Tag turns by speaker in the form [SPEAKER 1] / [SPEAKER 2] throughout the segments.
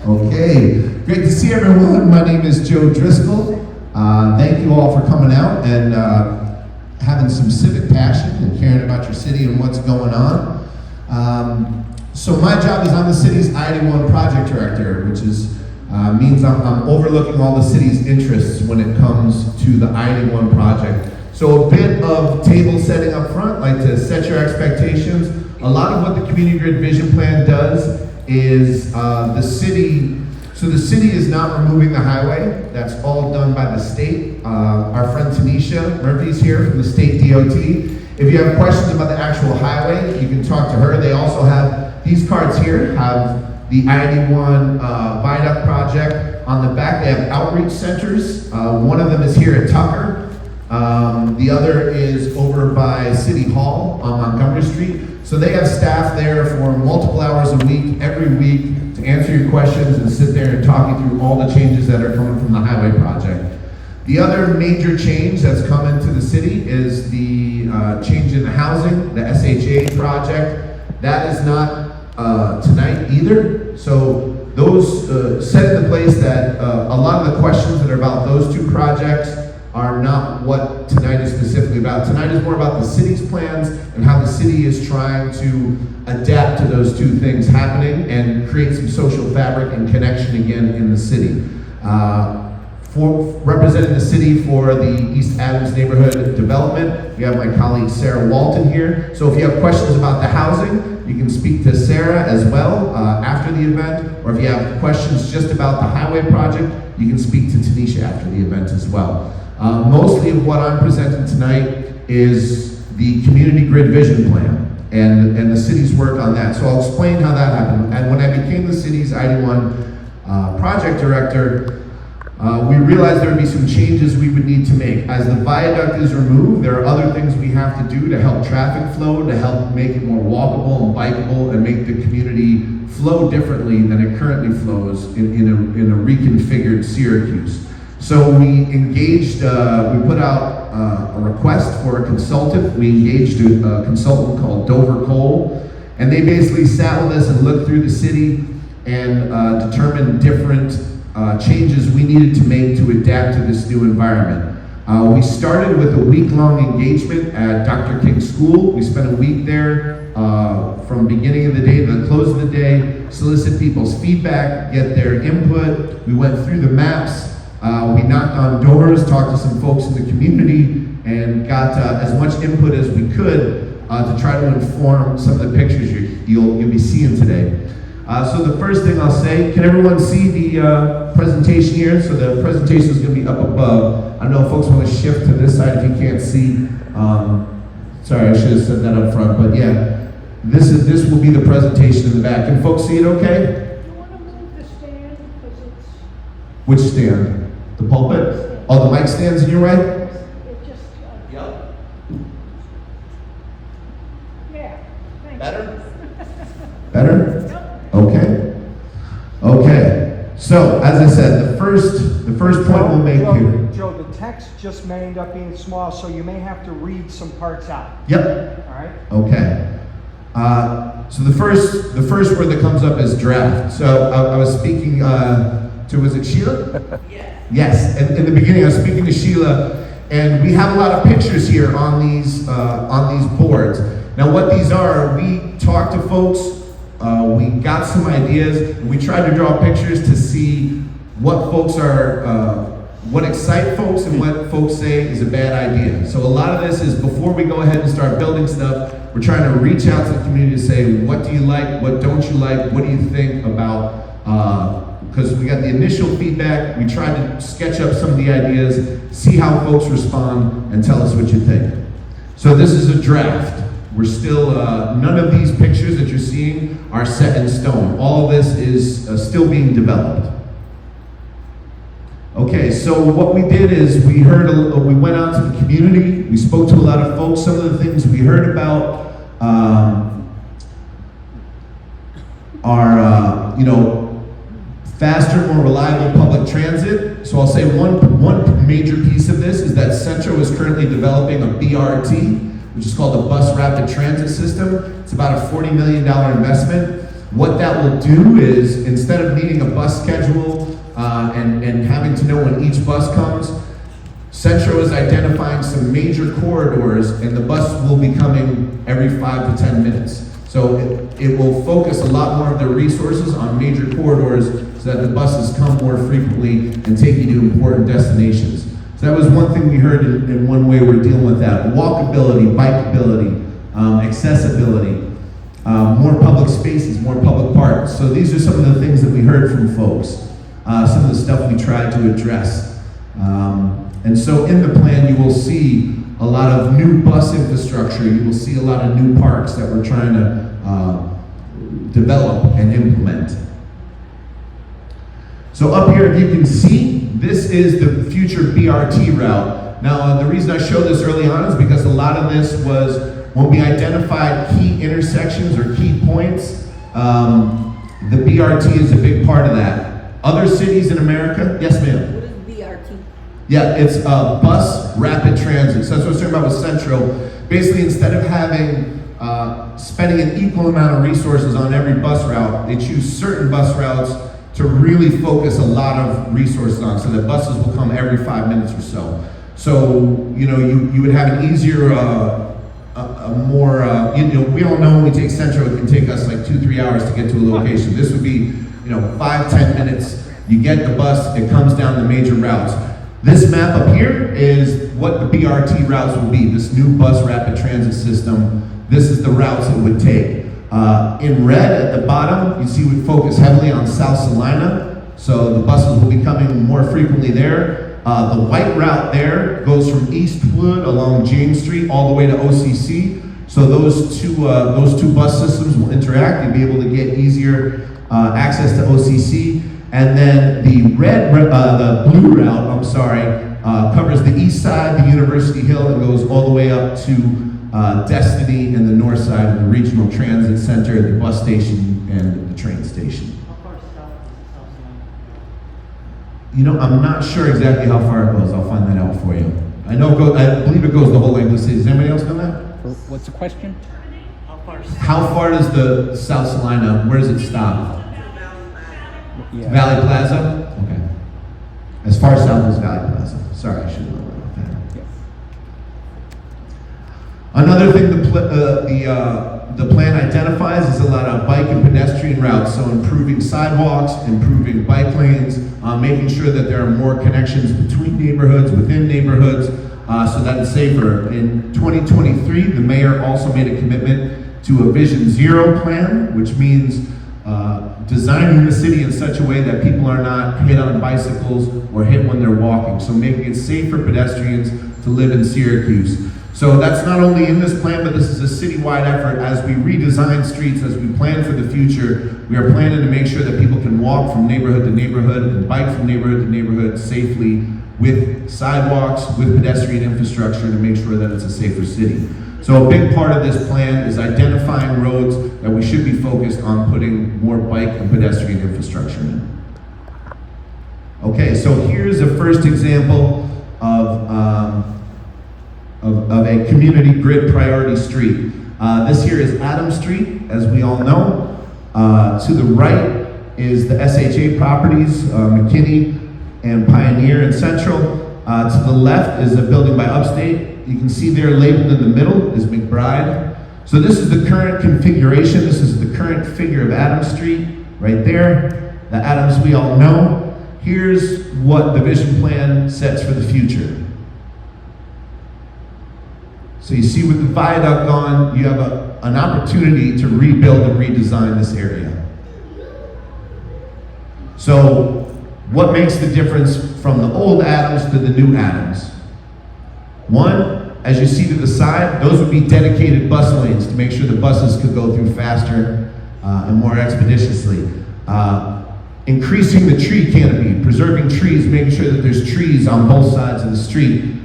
[SPEAKER 1] Okay, great to see everyone. My name is Joe Driscoll. Thank you all for coming out and having some civic passion and caring about your city and what's going on. So my job is I'm the city's ID1 project director, which means I'm overlooking all the city's interests when it comes to the ID1 project. So a bit of table setting up front, like to set your expectations. A lot of what the Community Grid Vision Plan does is the city is not removing the highway. That's all done by the state. Our friend Tanisha Murphy's here from the state DOT. If you have questions about the actual highway, you can talk to her. They also have, these cards here have the ID1 viaduct project. On the back, they have outreach centers. One of them is here at Tucker. The other is over by City Hall on Montgomery Street. So they have staff there for multiple hours a week, every week, to answer your questions and sit there and talk you through all the changes that are coming from the highway project. The other major change that's come into the city is the change in the housing, the SHA project. That is not tonight either. So those set in the place that a lot of the questions that are about those two projects are not what tonight is specifically about. Tonight is more about the city's plans and how the city is trying to adapt to those two things happening and create some social fabric and connection again in the city. For representing the city for the East Adams neighborhood development, we have my colleague Sarah Walton here. So if you have questions about the housing, you can speak to Sarah as well after the event, or if you have questions just about the highway project, you can speak to Tanisha after the event as well. Mostly of what I'm presenting tonight is the Community Grid Vision Plan and the city's work on that. So I'll explain how that happened. And when I became the city's ID1 project director, we realized there would be some changes we would need to make. As the viaduct is removed, there are other things we have to do to help traffic flow, to help make it more walkable and bikeable, and make the community flow differently than it currently flows in a reconfigured Syracuse. So we engaged, we put out a request for a consultant. We engaged a consultant called Dover Cole, and they basically sat with us and looked through the city and determined different changes we needed to make to adapt to this new environment. We started with a week-long engagement at Dr. King's school. We spent a week there from beginning of the day to the close of the day, solicit people's feedback, get their input. We went through the maps. We knocked on doors, talked to some folks in the community, and got as much input as we could to try to inform some of the pictures you'll be seeing today. So the first thing I'll say, can everyone see the presentation here? So the presentation is going to be up above. I don't know if folks want to shift to this side if you can't see. Sorry, I should have said that up front, but yeah, this will be the presentation in the back. Can folks see it okay?
[SPEAKER 2] Do you want to move the stand because it's...
[SPEAKER 1] Which stand? The pulpit? Oh, the mic stands in your way?
[SPEAKER 2] It just...
[SPEAKER 1] Yep.
[SPEAKER 2] Yeah. Thank
[SPEAKER 1] Better? Better? Okay. Okay. So, as I said, the first point we'll make here.
[SPEAKER 3] Joe, the text just may end up being small, so you may have to read some parts out.
[SPEAKER 1] Yep.
[SPEAKER 3] All right?
[SPEAKER 1] Okay. So the first word that comes up is draft. So I was speaking to, was it Sheila? Yes. And in the beginning, I was speaking to Sheila, and we have a lot of pictures here on these boards. Now, what these are, we talked to folks. We got some ideas, and we tried to draw pictures to see what folks what excite folks and what folks say is a bad idea. So a lot of this is before we go ahead and start building stuff, we're trying to reach out to the community to say, what do you like, what don't you like, what do you think about, because we got the initial feedback, we tried to sketch up some of the ideas, see how folks respond, and tell us what you think. So this is a draft. We're still, none of these pictures that you're seeing are set in stone. All of this is still being developed. Okay, so what we did is we went out to the community, we spoke to a lot of folks. Some of the things we heard about are, faster, more reliable public transit. So I'll say one major piece of this is that Centro is currently developing a BRT, which is called the Bus Rapid Transit System. It's about a $40 million investment. What that will do is, instead of needing a bus schedule and having to know when each bus comes, Centro is identifying some major corridors, and the bus will be coming every 5 to 10 minutes. So it will focus a lot more of their resources on major corridors so that the buses come more frequently and take you to important destinations. So that was one thing we heard in one way we're dealing with that. Walkability, bikeability, accessibility, more public spaces, more public parks. So these are some of the things that we heard from folks, some of the stuff we tried to address. And so in the plan, you will see a lot of new bus infrastructure. You will see a lot of new parks that we're trying to develop and implement. So up here, you can see, this is the future BRT route. Now, the reason I showed this early on is because a lot of this was when we identified key intersections or key points, the BRT is a big part of that. Other cities in America, yes ma'am?
[SPEAKER 4] What is BRT?
[SPEAKER 1] Yeah, it's bus rapid transit. So that's what I was talking about with Central. Basically, instead of having, spending an equal amount of resources on every bus route, they choose certain bus routes to really focus a lot of resources on, so that buses will come every 5 minutes or so. So, you know, you would have an easier, we all know when we take Central, it can take us like 2-3 hours to get to a location. This would be, 5-10 minutes. You get the bus, it comes down the major routes. This map up here is what the BRT routes will be, this new bus rapid transit system. This is the routes it would take. In red at the bottom, you see we focus heavily on South Salina, so the buses will be coming more frequently there. The white route there goes from Eastwood along James Street all the way to OCC. So those two bus systems will interact. You'll be able to get easier access to OCC. And then the blue route, covers the east side, the University Hill, and goes all the way up to Destiny and the north side of the Regional Transit Center, the bus station, and the train station.
[SPEAKER 4] How far south is South Salina?
[SPEAKER 1] I'm not sure exactly how far it goes. I'll find that out for you. I believe it goes the whole length of the city. Does anybody else know that?
[SPEAKER 5] What's the question?
[SPEAKER 1] How far does the South Salina, where does it stop?
[SPEAKER 5] Yeah.
[SPEAKER 1] Valley Plaza? Okay. As far south as Valley Plaza. Sorry, I should have known about that.
[SPEAKER 5] Yes.
[SPEAKER 1] Another thing the plan identifies is a lot of bike and pedestrian routes, so improving sidewalks, improving bike lanes, making sure that there are more connections between neighborhoods, within neighborhoods, so that it's safer. In 2023, the mayor also made a commitment to a Vision Zero plan, which means designing the city in such a way that people are not hit on bicycles or hit when they're walking, so making it safe for pedestrians to live in Syracuse. So that's not only in this plan, but this is a citywide effort. As we redesign streets, as we plan for the future, we are planning to make sure that people can walk from neighborhood to neighborhood and bike from neighborhood to neighborhood safely with sidewalks, with pedestrian infrastructure to make sure that it's a safer city. So a big part of this plan is identifying roads that we should be focused on putting more bike and pedestrian infrastructure in. Okay, so here's a first example of a community grid priority street. This here is Adams Street, as we all know. To the right is the SHA properties, McKinney and Pioneer and Central. To the left is a building by Upstate. You can see there labeled in the middle is McBride. So this is the current configuration. This is the current figure of Adams Street, right there. The Adams we all know. Here's what the vision plan sets for the future. So you see with the viaduct gone, you have an opportunity to rebuild and redesign this area. So what makes the difference from the old Adams to the new Adams? One, as you see to the side, those would be dedicated bus lanes to make sure the buses could go through faster and more expeditiously. Increasing the tree canopy, preserving trees, making sure that there's trees on both sides of the street.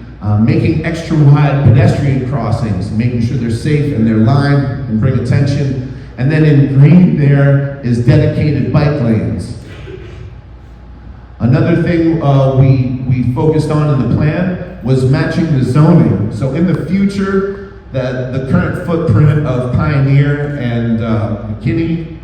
[SPEAKER 1] Making extra wide pedestrian crossings, making sure they're safe and they're lined and bring attention. And then in green there is dedicated bike lanes. Another thing we focused on in the plan was matching the zoning. So in the future, the current footprint of Pioneer and McKinney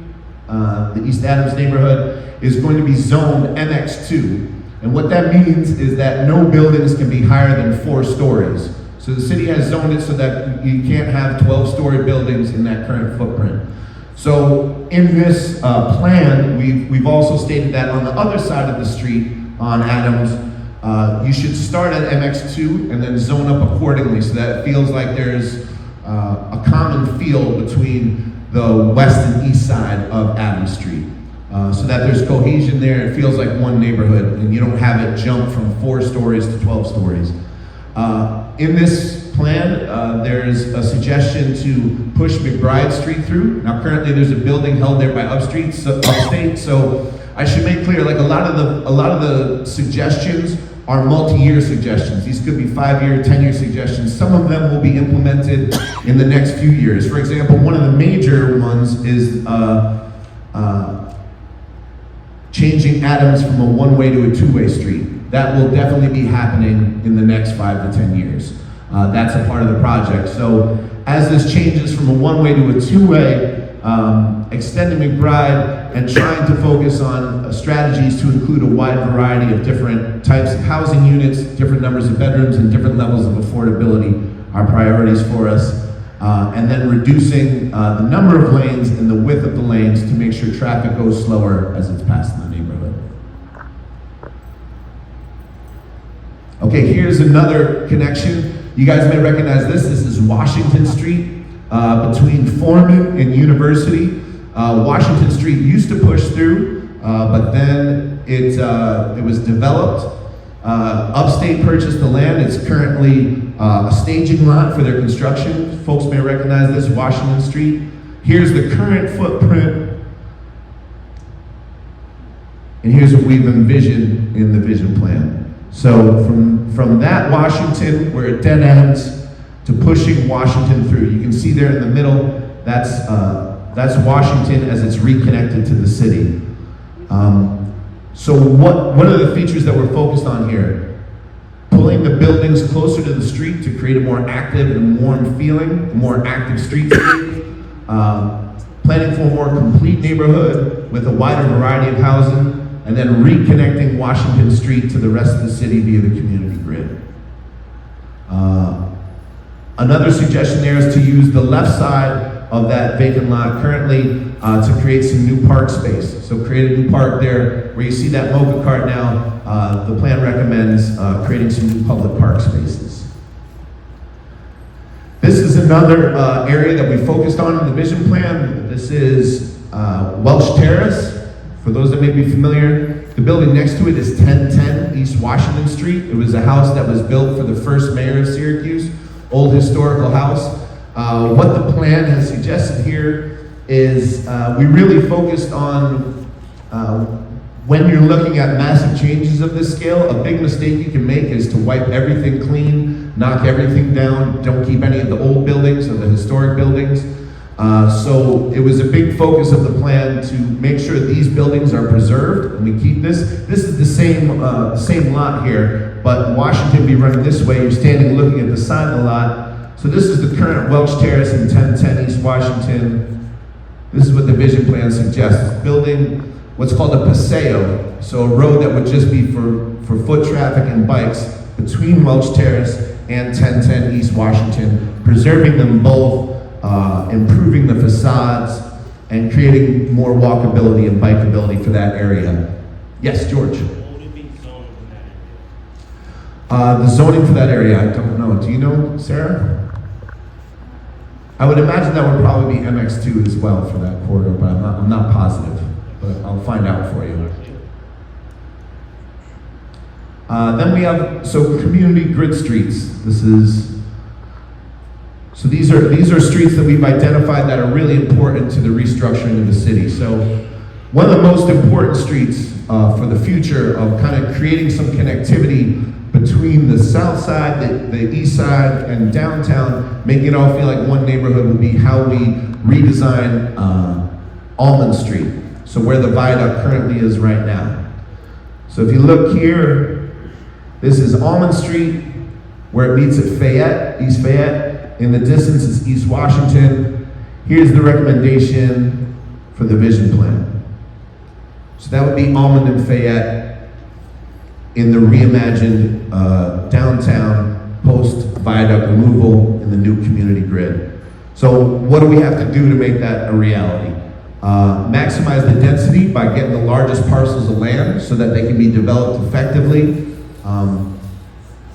[SPEAKER 1] the East Adams neighborhood, is going to be zoned MX2. And what that means is that no buildings can be higher than 4 stories. So the city has zoned it so that you can't have 12-story buildings in that current footprint. So in this plan, we've also stated that on the other side of the street on Adams, you should start at MX2 and then zone up accordingly so that it feels like there's a common feel between the west and east side of Adams Street. So that there's cohesion there, it feels like one neighborhood, and you don't have it jump from 4 stories to 12 stories. In this plan, there's a suggestion to push McBride Street through. Now currently there's a building held there by Upstate, so I should make clear, like a lot of the suggestions are multi-year suggestions. These could be 5-year, 10-year suggestions. Some of them will be implemented in the next few years. For example, one of the major ones is changing Adams from a one-way to a two-way street. That will definitely be happening in the next 5 to 10 years. That's a part of the project. So as this changes from a one-way to a two-way, extending McBride and trying to focus on strategies to include a wide variety of different types of housing units, different numbers of bedrooms, and different levels of affordability are priorities for us. And then reducing the number of lanes and the width of the lanes to make sure traffic goes slower as it's passed in the neighborhood. Okay, here's another connection. You guys may recognize this. This is Washington Street between Foreman and University. Washington Street used to push through, but then it was developed. Upstate purchased the land. It's currently a staging lot for their construction. Folks may recognize this, Washington Street. Here's the current footprint, and here's what we've envisioned in the vision plan. So from that Washington, where it dead ends, to pushing Washington through. You can see there in the middle, that's Washington as it's reconnected to the city. So what are the features that we're focused on here? Pulling the buildings closer to the street to create a more active and warm feeling, a more active streetscape. Planning for a more complete neighborhood with a wider variety of housing, and then reconnecting Washington Street to the rest of the city via the community grid. Another suggestion there is to use the left side of that vacant lot currently to create some new park space. So create a new park there. Where you see that Mocha cart now, the plan recommends creating some new public park spaces. This is another area that we focused on in the vision plan. This is Welch Terrace. For those that may be familiar, the building next to it is 1010 East Washington Street. It was a house that was built for the first mayor of Syracuse, old historical house. What the plan has suggested here is we really focused on when you're looking at massive changes of this scale, a big mistake you can make is to wipe everything clean, knock everything down, don't keep any of the old buildings or the historic buildings. So it was a big focus of the plan to make sure these buildings are preserved and we keep this. This is the same lot here, but Washington be running this way. You're standing looking at the side of the lot. So this is the current Welch Terrace in 1010 East Washington. This is what the vision plan suggests. Building what's called a paseo, so a road that would just be for foot traffic and bikes between Welch Terrace and 1010 East Washington, preserving them both, improving the facades, and creating more walkability and bikeability for that area. Yes, George?
[SPEAKER 6] What would it be zoned in that area?
[SPEAKER 1] The zoning for that area, I don't know. Do you know, Sarah? I would imagine that would probably be MX2 as well for that corridor, but I'm not positive. But I'll find out for you. Then we have, community grid streets. These are streets that we've identified that are really important to the restructuring of the city. So one of the most important streets for the future of kind of creating some connectivity between the south side, the east side, and downtown, making it all feel like one neighborhood would be how we redesign Almond Street. So where the viaduct currently is right now. So if you look here, this is Almond Street, where it meets at Fayette, East Fayette. In the distance is East Washington. Here's the recommendation for the vision plan. So that would be Almond and Fayette in the reimagined downtown post-viaduct removal in the new community grid. So what do we have to do to make that a reality? Maximize the density by getting the largest parcels of land so that they can be developed effectively.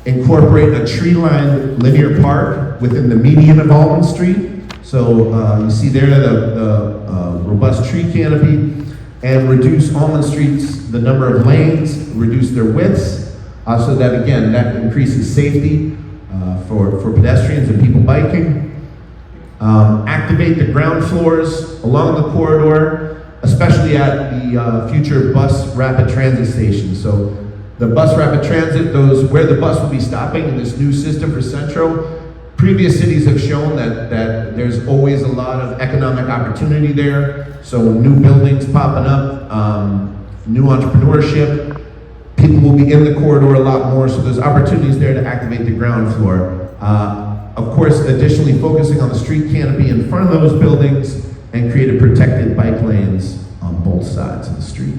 [SPEAKER 1] Incorporate a tree-lined linear park within the median of Almond Street. So you see there the robust tree canopy, and reduce Almond Street's the number of lanes, reduce their widths, so that again that increases safety for pedestrians and people biking. Activate the ground floors along the corridor, especially at the future bus rapid transit station. So the bus rapid transit, those where the bus will be stopping in this new system for Centro. Previous cities have shown that there's always a lot of economic opportunity there. So new buildings popping up, new entrepreneurship, people will be in the corridor a lot more, so there's opportunities there to activate the ground floor. Of course, additionally focusing on the street canopy in front of those buildings and create protected bike lanes on both sides of the street.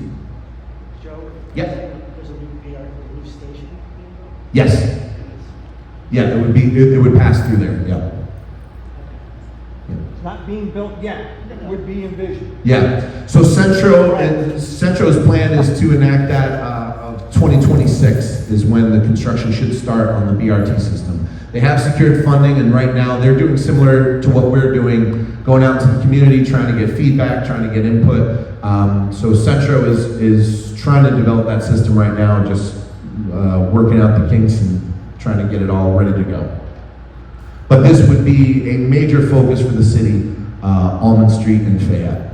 [SPEAKER 7] Joe?
[SPEAKER 1] Yeah.
[SPEAKER 7] There's a new PR, a new station.
[SPEAKER 1] Yes. Yeah, it would pass through there, yeah.
[SPEAKER 3] It's not being built yet, it would be envisioned.
[SPEAKER 1] Yeah, so Centro's plan is to enact that of 2026 is when the construction should start on the BRT system. They have secured funding, and right now they're doing similar to what we're doing, going out to the community, trying to get feedback, trying to get input. So Centro is trying to develop that system right now, just working out the kinks and trying to get it all ready to go. But this would be a major focus for the city, Almond Street and Fayette.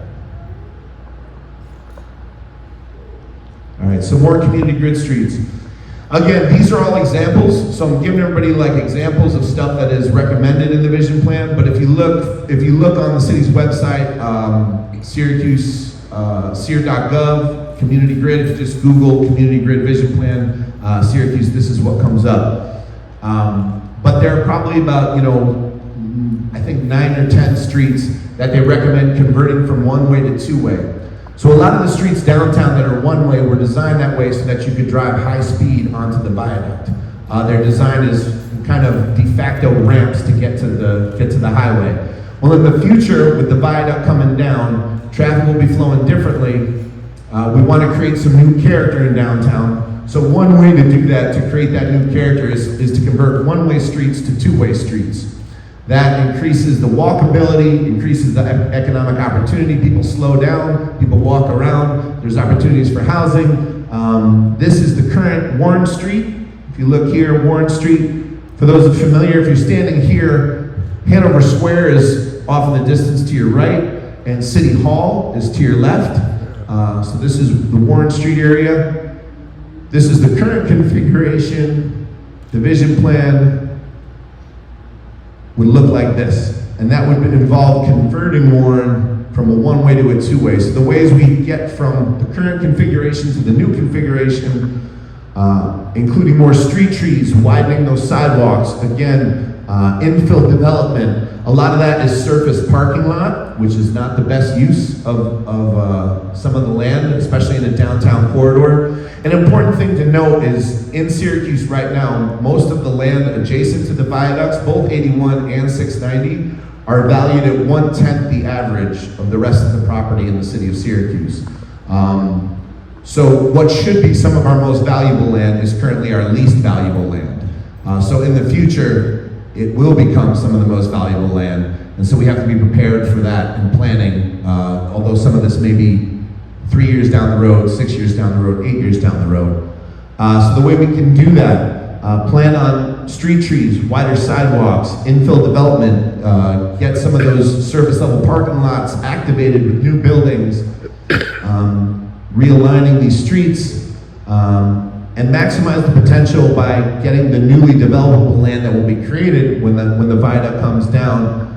[SPEAKER 1] All right, so more community grid streets. Again, these are all examples, so I'm giving everybody like examples of stuff that is recommended in the vision plan, but if you look on the city's website, Syracuse, Syr.gov, community grid, if you just Google community grid vision plan, Syracuse, this is what comes up. But there are probably about, I think 9 or 10 streets that they recommend converting from one-way to two-way. So a lot of the streets downtown that are one-way were designed that way so that you could drive high speed onto the viaduct. Their design is kind of de facto ramps to get to the highway. Well, in the future, with the viaduct coming down, traffic will be flowing differently. We want to create some new character in downtown. So one way to do that, to create that new character, is to convert one-way streets to two-way streets. That increases the walkability, increases the economic opportunity. People slow down, people walk around. There's opportunities for housing. This is the current Warren Street. If you look here, Warren Street. For those that are familiar, if you're standing here, Hanover Square is off in the distance to your right, and City Hall is to your left. So this is the Warren Street area. This is the current configuration. The vision plan would look like this, and that would involve converting Warren from a one-way to a two-way. So the ways we get from the current configuration to the new configuration, including more street trees, widening those sidewalks, again, infill development. A lot of that is surface parking lot, which is not the best use of some of the land, especially in a downtown corridor. An important thing to note is in Syracuse right now, most of the land adjacent to the viaducts, both 81 and 690, are valued at 1/10 the average of the rest of the property in the city of Syracuse. So what should be some of our most valuable land is currently our least valuable land. So in the future, it will become some of the most valuable land. And so we have to be prepared for that in planning, although some of this may be 3 years down the road, 6 years down the road, 8 years down the road. So the way we can do that, plan on street trees, wider sidewalks, infill development, get some of those surface level parking lots activated with new buildings, realigning these streets, and maximize the potential by getting the newly developable land that will be created when the viaduct comes down,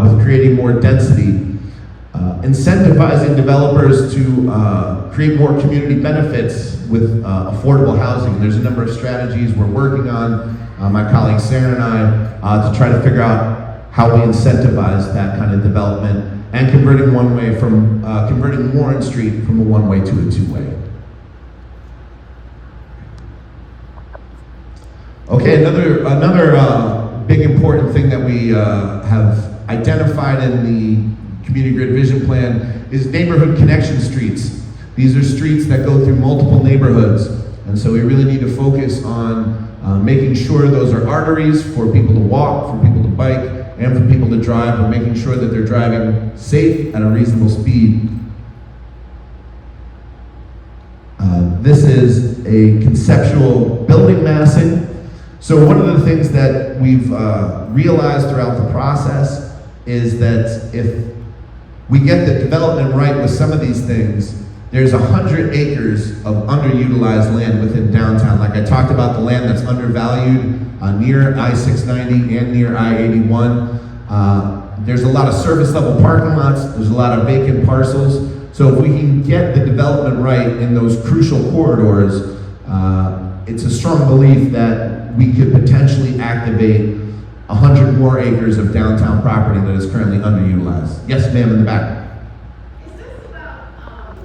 [SPEAKER 1] with creating more density. Incentivizing developers to create more community benefits with affordable housing. There's a number of strategies we're working on, my colleague Sarah and I, to try to figure out how we incentivize that kind of development and converting converting Warren Street from a one-way to a two-way. Okay, another big important thing that we have identified in the Community Grid Vision Plan is neighborhood connection streets. These are streets that go through multiple neighborhoods, and so we really need to focus on making sure those are arteries for people to walk, for people to bike, and for people to drive, and making sure that they're driving safe at a reasonable speed. This is a conceptual building massing. So one of the things that we've realized throughout the process is that if we get the development right with some of these things, there's 100 acres of underutilized land within downtown. Like I talked about, the land that's undervalued near I-690 and near I-81. There's a lot of service level parking lots. There's a lot of vacant parcels. So if we can get the development right in those crucial corridors, it's a strong belief that we could potentially activate 100 more acres of downtown property that is currently underutilized. Yes, ma'am, in the back.
[SPEAKER 8] Is this about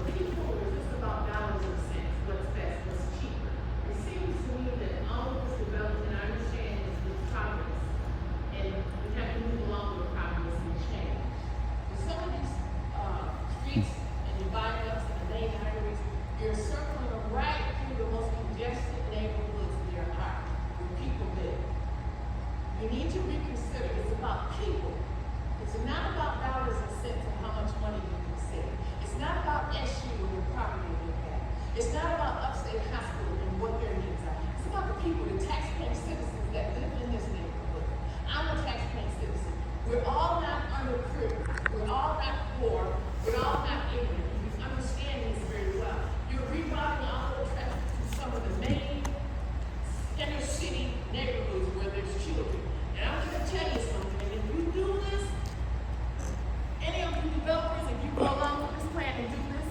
[SPEAKER 8] people, or is this about dollars and cents? What's best, what's cheaper? It seems to me that all of this development, I understand, is progress, and we have to move along with progress and change. But some of these streets and the viaducts and the main arteries, you're circling them right through the most congested neighborhoods there are, where people live. You need to reconsider. It's about people. It's not about dollars and cents and how much money you can save. It's not about SU and the property you have. It's not about upstate hospital and what their needs are. It's about the people, the taxpaying citizens that live in this neighborhood. I'm a taxpaying citizen. We're all not underprivileged. We're all not poor. We're all not ignorant. You understand this very well. You're rerouting all of the traffic to some of the main inner city neighborhoods where there's children. And I'm going to tell you something. If you do this, any of you developers, if you go along with this plan and do this,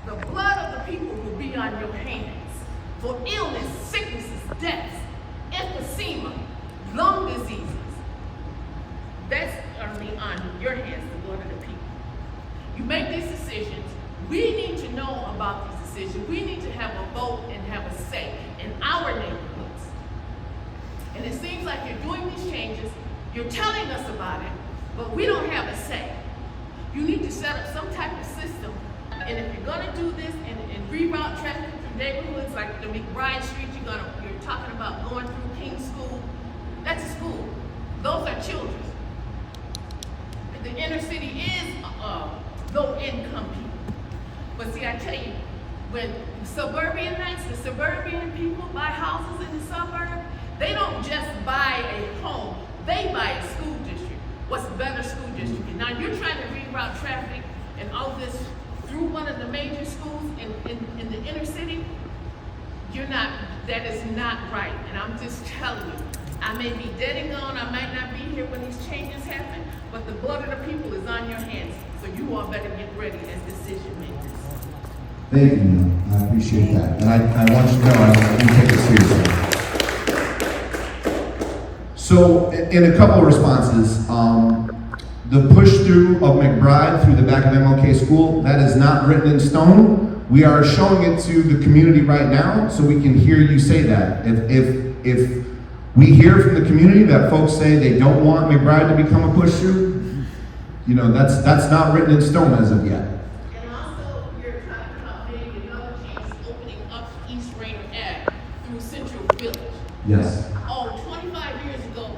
[SPEAKER 8] the blood of the people will be on your hands for illness, sicknesses, deaths, emphysema, lung diseases. That's going to be on your hands, the blood of the people. You make these decisions. We need to know about these decisions. We need to have a vote and have a say in our neighborhoods. And it seems like you're doing these changes, you're telling us about it, but we don't have a say. You need to set up some type of system, and if you're gonna do this and reroute traffic through neighborhoods like the McBride Street, you're talking about going through King's School, that's a school. Those are children. The inner city is low income people. But see, I tell you, when suburbanites, the suburban people buy houses in the suburb, they don't just buy a home, they buy a school district. What's a better school district? And now you're trying to reroute traffic and all this through one of the major schools in the inner city. That is not right. And I'm just telling you, I may be dead and gone, I might not be here when these changes happen, but the blood of the people is on your hands. So you all better get ready as decision makers.
[SPEAKER 1] Thank you, ma'am. I appreciate that. And I want you to know I do take it seriously. So, in a couple of responses, the push through of McBride through the back of MLK School, that is not written in stone. We are showing it to the community right now so we can hear you say that. If we hear from the community that folks say they don't want McBride to become a push through, you know, that's not written in stone as of yet.
[SPEAKER 8] And also, you're talking about maybe another chance opening up East Rainer Ave through Central Village.
[SPEAKER 1] Yes.
[SPEAKER 8] Oh, 25 years ago,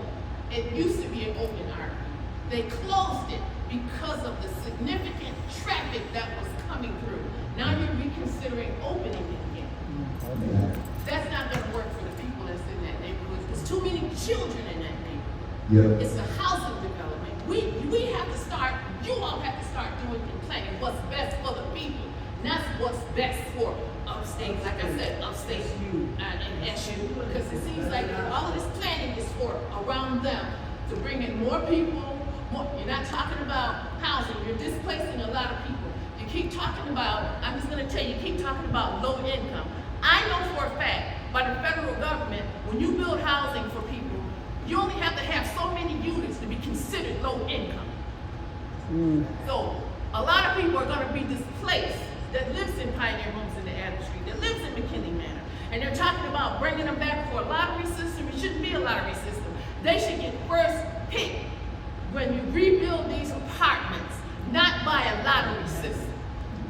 [SPEAKER 8] it used to be an open artery. They closed it because of the significant traffic that was coming through. Now you're reconsidering opening it again.
[SPEAKER 1] Yeah.
[SPEAKER 8] That's not gonna work for the people that's in that neighborhood. There's too many children in that neighborhood.
[SPEAKER 1] Yeah.
[SPEAKER 8] It's the housing development. We have to start, you all have to start doing and planning what's best for the people. And that's what's best for upstate, like I said, upstate and SU. Because it seems like all of this planning is for around them to bring in more people. You're not talking about housing, you're displacing a lot of people. You keep talking about, I'm just gonna tell you, you keep talking about low income. I know for a fact, by the federal government, when you build housing for people, you only have to have so many units to be considered low income. So a lot of people are gonna be displaced that lives in Pioneer Homes in the Adams Street, that lives in McKinney Manor. And they're talking about bringing them back for a lottery system. It shouldn't be a lottery system. They should get first pick when you rebuild these apartments, not by a lottery system.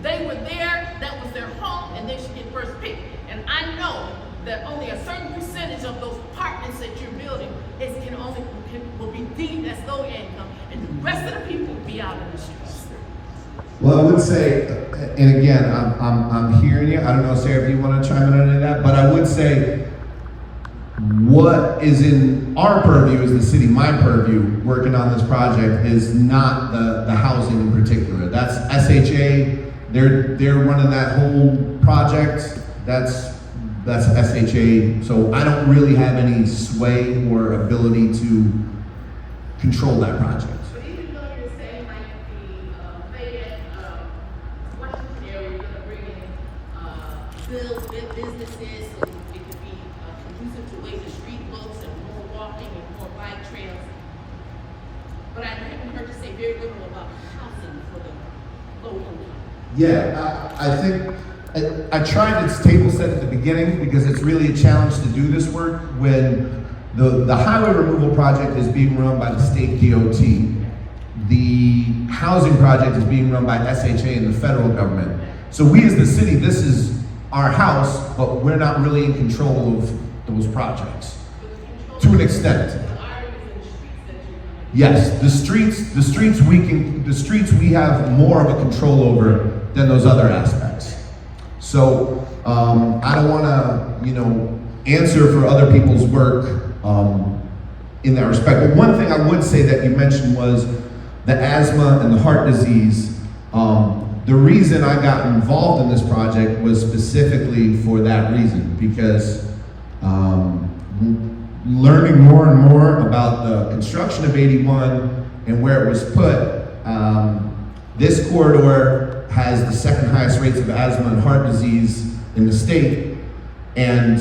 [SPEAKER 8] They were there, that was their home, and they should get first pick. And I know that only a certain percentage of those apartments that you're building will be deemed as low income, and the rest of the people will be out in the streets.
[SPEAKER 1] Well, I would say, and again, I'm hearing you. I don't know, Sarah, if you want to chime in on any of that, but I would say what is in our purview as the city, my purview, working on this project is not the housing in particular. That's SHA. They're running that whole project. That's SHA. So I don't really have any sway or ability to control that project.
[SPEAKER 8] But even though you're saying like the Fayette, Washington area, you're gonna bring in businesses, so it could be conducive to the way the street looks and more walking and more bike trails. But I haven't heard you say very little about housing for the low income.
[SPEAKER 1] Yeah, I think I tried to table set at the beginning because it's really a challenge to do this work when the highway removal project is being run by the state DOT. The housing project is being run by SHA and the federal government. So we as the city, this is our house, but we're not really in control of those projects to an extent. Yes, the streets we have more of a control over than those other aspects. So I don't want to, answer for other people's work in that respect. But one thing I would say that you mentioned was the asthma and the heart disease. The reason I got involved in this project was specifically for that reason, because learning more and more about the construction of 81 and where it was put, this corridor has the second highest rates of asthma and heart disease in the state, and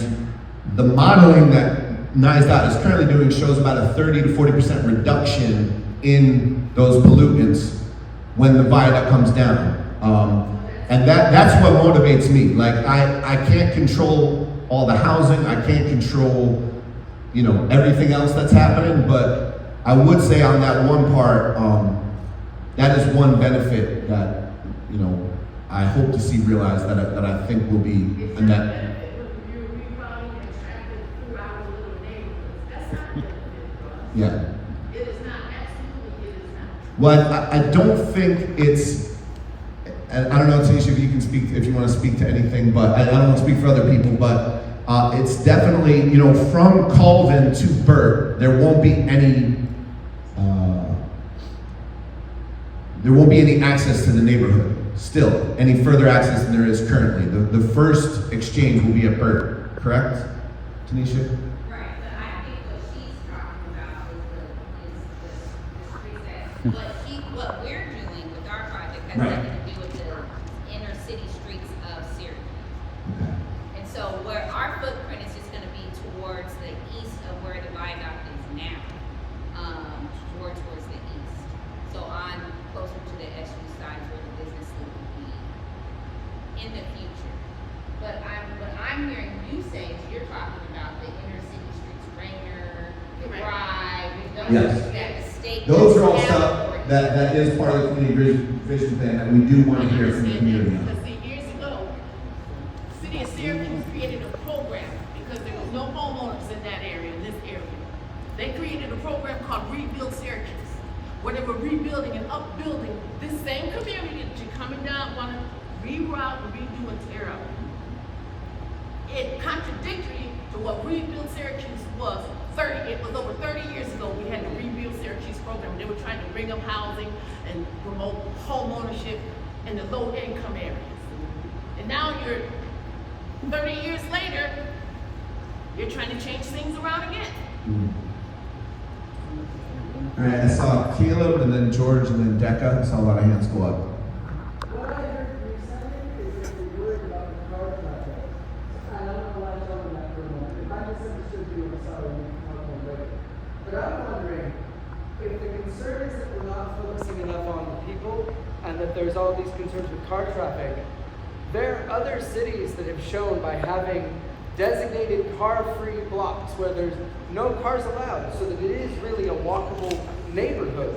[SPEAKER 1] the modeling that NISDOT is currently doing shows about a 30 to 40% reduction in those pollutants when the viaduct comes down. And that's what motivates me. Like, I can't control all the housing, I can't control everything else that's happening, but I would say on that one part, that is one benefit that, I hope to see realized that I think will be
[SPEAKER 8] It's
[SPEAKER 1] a
[SPEAKER 8] not
[SPEAKER 1] net.
[SPEAKER 8] benefit when you're rerouting and traffic throughout a little neighborhood. That's not benefit for us.
[SPEAKER 1] Yeah.
[SPEAKER 8] It is not, absolutely it is not.
[SPEAKER 1] Well, I don't think it's, and I don't know, Tanisha, if you can speak, if you want to speak to anything, but I don't want to speak for other people, but it's definitely, from Colvin to Burt, there won't be any access to the neighborhood. Still, any further access than there is currently. The first exchange will be at Burt, correct, Tanisha?
[SPEAKER 9] Right, but I think what she's talking about is the streets that, what we're doing with our project has
[SPEAKER 1] Right.
[SPEAKER 9] nothing to do with the inner city streets of Syracuse.
[SPEAKER 1] Okay.
[SPEAKER 9] And so where our footprint is just gonna be towards the east of where the viaduct is now, more towards the east. So on closer to the SU side where the business will be in the future. But what I'm hearing you say is you're talking about the inner city streets, Rainer,
[SPEAKER 8] Correct.
[SPEAKER 9] Drive, those
[SPEAKER 1] Yes.
[SPEAKER 9] that the state.
[SPEAKER 1] Those are all
[SPEAKER 9] has
[SPEAKER 1] stuff
[SPEAKER 9] allocated.
[SPEAKER 1] that is part of the community vision plan that we do want to hear from the community on.
[SPEAKER 8] Because see, years ago, City of Syracuse created a program because there was no homeowners in that area, in this area. They created a program called Rebuild Syracuse, where they were rebuilding and upbuilding this same community that you're coming down, want to reroute and redo and tear up. It contradictory to what Rebuild Syracuse was. It was over 30 years ago we had the Rebuild Syracuse program. They were trying to bring up housing and promote home ownership in the low income areas. And now you're 30 years later, you're trying to change things around again.
[SPEAKER 1] All right, I saw Caleb and then George and then Decca. I saw a lot of hands go up.
[SPEAKER 7] What I heard recently is that you're worried about the car project. I don't know why I'm talking that for a moment. If I misunderstood you, I'm sorry, we can talk more later. But I'm wondering if the concern is that we're not focusing enough on the people and that there's all these concerns with car traffic, there are other cities that have shown by having designated car-free blocks where there's no cars allowed, so that it is really a walkable neighborhood,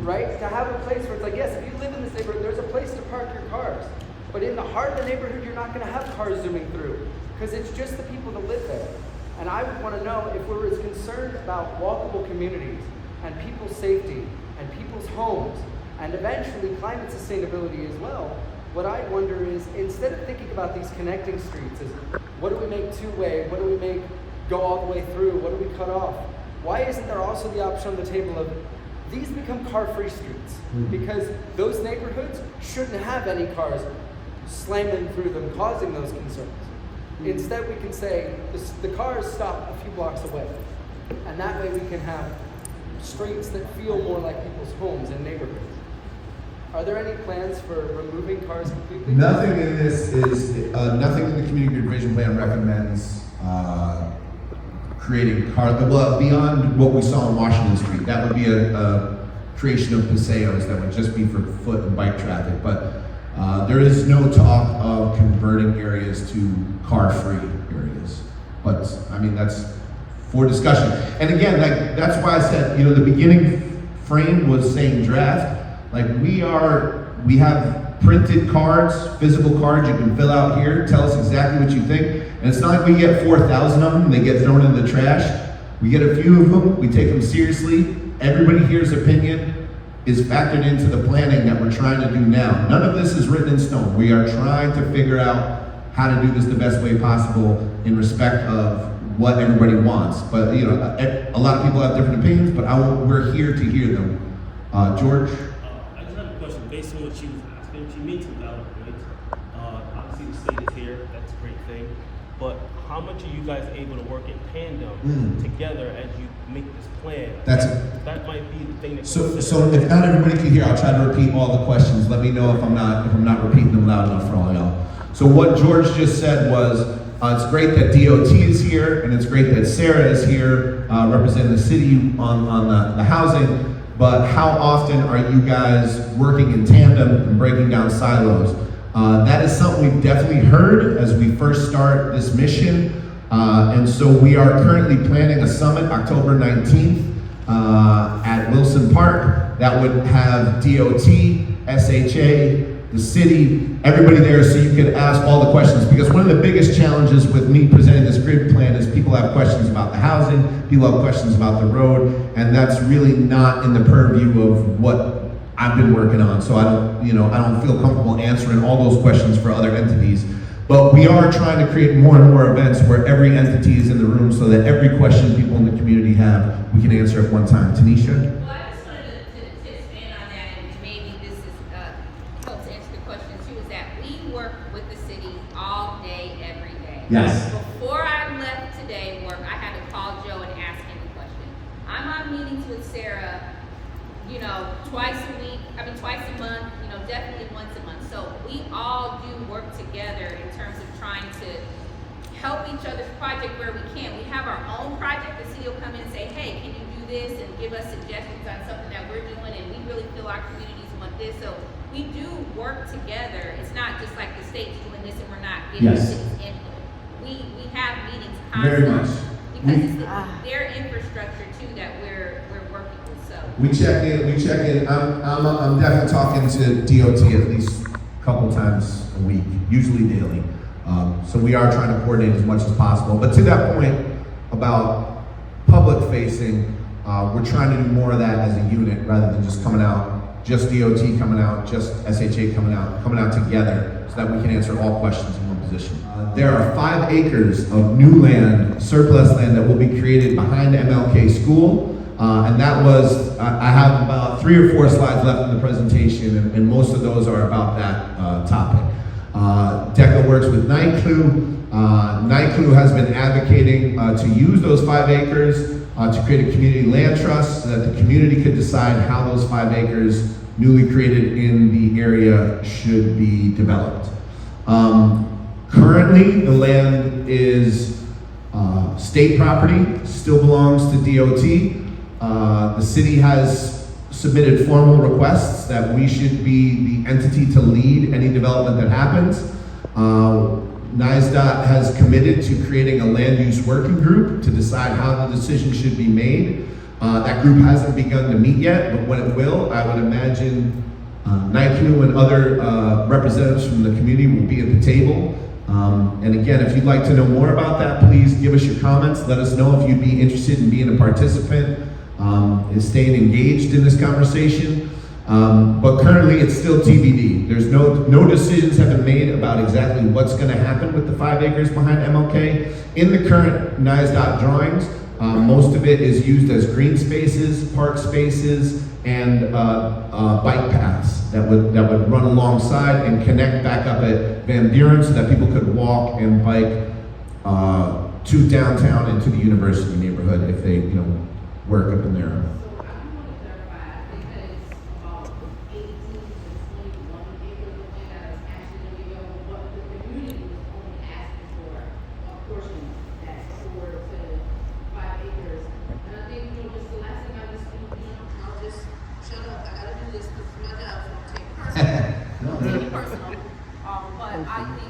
[SPEAKER 7] right? To have a place where it's like, yes, if you live in this neighborhood, there's a place to park your cars. But in the heart of the neighborhood, you're not going to have cars zooming through, because it's just the people that live there. And I would want to know if we're as concerned about walkable communities and people's safety and people's homes and eventually climate sustainability as well. What I wonder is, instead of thinking about these connecting streets as what do we make two-way, what do we make go all the way through, what do we cut off? Why isn't there also the option on the table of these become car-free streets? Because those neighborhoods shouldn't have any cars slamming through them, causing those concerns. Instead, we can say the cars stop a few blocks away, and that way we can have streets that feel more like people's homes and neighborhoods. Are there any plans for removing cars completely?
[SPEAKER 1] Nothing in this is, nothing in the community division plan recommends creating well, beyond what we saw on Washington Street. That would be a creation of paseos that would just be for foot and bike traffic. But there is no talk of converting areas to car-free areas. But, I mean, that's for discussion. And again, like, that's why I said, the beginning frame was saying draft. Like, we have printed cards, physical cards you can fill out here, tell us exactly what you think. And it's not like we get 4,000 of them and they get thrown in the trash. We get a few of them, we take them seriously. Everybody here's opinion is factored into the planning that we're trying to do now. None of this is written in stone. We are trying to figure out how to do this the best way possible in respect of what everybody wants. But, a lot of people have different opinions, but we're here to hear them. George?
[SPEAKER 6] I just have a question based on what she was asking. She made some valid points. Obviously, the state is here. That's a great thing. But how much are you guys able to work in tandem together as you make this plan? That might be the thing that.
[SPEAKER 1] So if not everybody can hear, I'll try to repeat all the questions. Let me know if I'm not repeating them loud enough for all y'all. So what George just said was, it's great that DOT is here, and it's great that Sarah is here representing the city on the housing. But how often are you guys working in tandem and breaking down silos? That is something we've definitely heard as we first start this mission. And so we are currently planning a summit October 19th at Wilson Park that would have DOT, SHA, the city, everybody there, so you could ask all the questions. Because one of the biggest challenges with me presenting this grid plan is people have questions about the housing, people have questions about the road, and that's really not in the purview of what I've been working on. So I don't feel comfortable answering all those questions for other entities. But we are trying to create more and more events where every entity is in the room so that every question people in the community have, we can answer at one time. Tanisha?
[SPEAKER 9] Well, I just wanted to expand on that, and maybe this is helps answer the question too, is that we work with the city all day, every day.
[SPEAKER 1] Yes.
[SPEAKER 9] Before I left today work, I had to call Joe and ask him a question. I'm on meetings with Sarah, twice a month, definitely once a month. So we all do work together in terms of trying to help each other's project where we can. We have our own project. The city will come in and say, hey, can you do this, and give us suggestions on something that we're doing, and we really feel our communities want this. So we do work together. It's not just like the state's doing this and we're not getting the city's input. We have meetings constantly.
[SPEAKER 1] Very much.
[SPEAKER 9] Because it's their infrastructure too that we're working with. So
[SPEAKER 1] We check in. I'm definitely talking to DOT at least a couple times a week, usually daily. So we are trying to coordinate as much as possible. But to that point about public facing, we're trying to do more of that as a unit rather than just coming out, just DOT coming out, just SHA coming out together so that we can answer all questions in one position. There are 5 acres of new land, surplus land, that will be created behind MLK School. And that was, I have about 3 or 4 slides left in the presentation, and most of those are about that topic. DECA works with NICLU. NICLU has been advocating to use those 5 acres to create a community land trust so that the community could decide how those 5 acres newly created in the area should be developed. Currently, the land is state property, still belongs to DOT. The city has submitted formal requests that we should be the entity to lead any development that happens. NISDOT has committed to creating a land use working group to decide how the decision should be made. That group hasn't begun to meet yet, but when it will, I would imagine NICU and other representatives from the community will be at the table. And again, if you'd like to know more about that, please give us your comments. Let us know if you'd be interested in being a participant, and staying engaged in this conversation. But currently it's still TBD. There's no decisions have been made about exactly what's going to happen with the 5 acres behind MLK. In the current NISDOT drawings, most of it is used as green spaces, park spaces, and bike paths that would run alongside and connect back up at Van Buren so that people could walk and bike to downtown and to the university neighborhood if they work up in there.
[SPEAKER 8] So I do want to clarify, I think that it's about 18 to 21 acres of land that is actually going to be owned, but the community was only asking for a portion that's 4 to 5 acres. And I think, just the last thing I just, I'll just shut up, I gotta do this because my job, so I'm taking personal. I'm taking personal. But I think,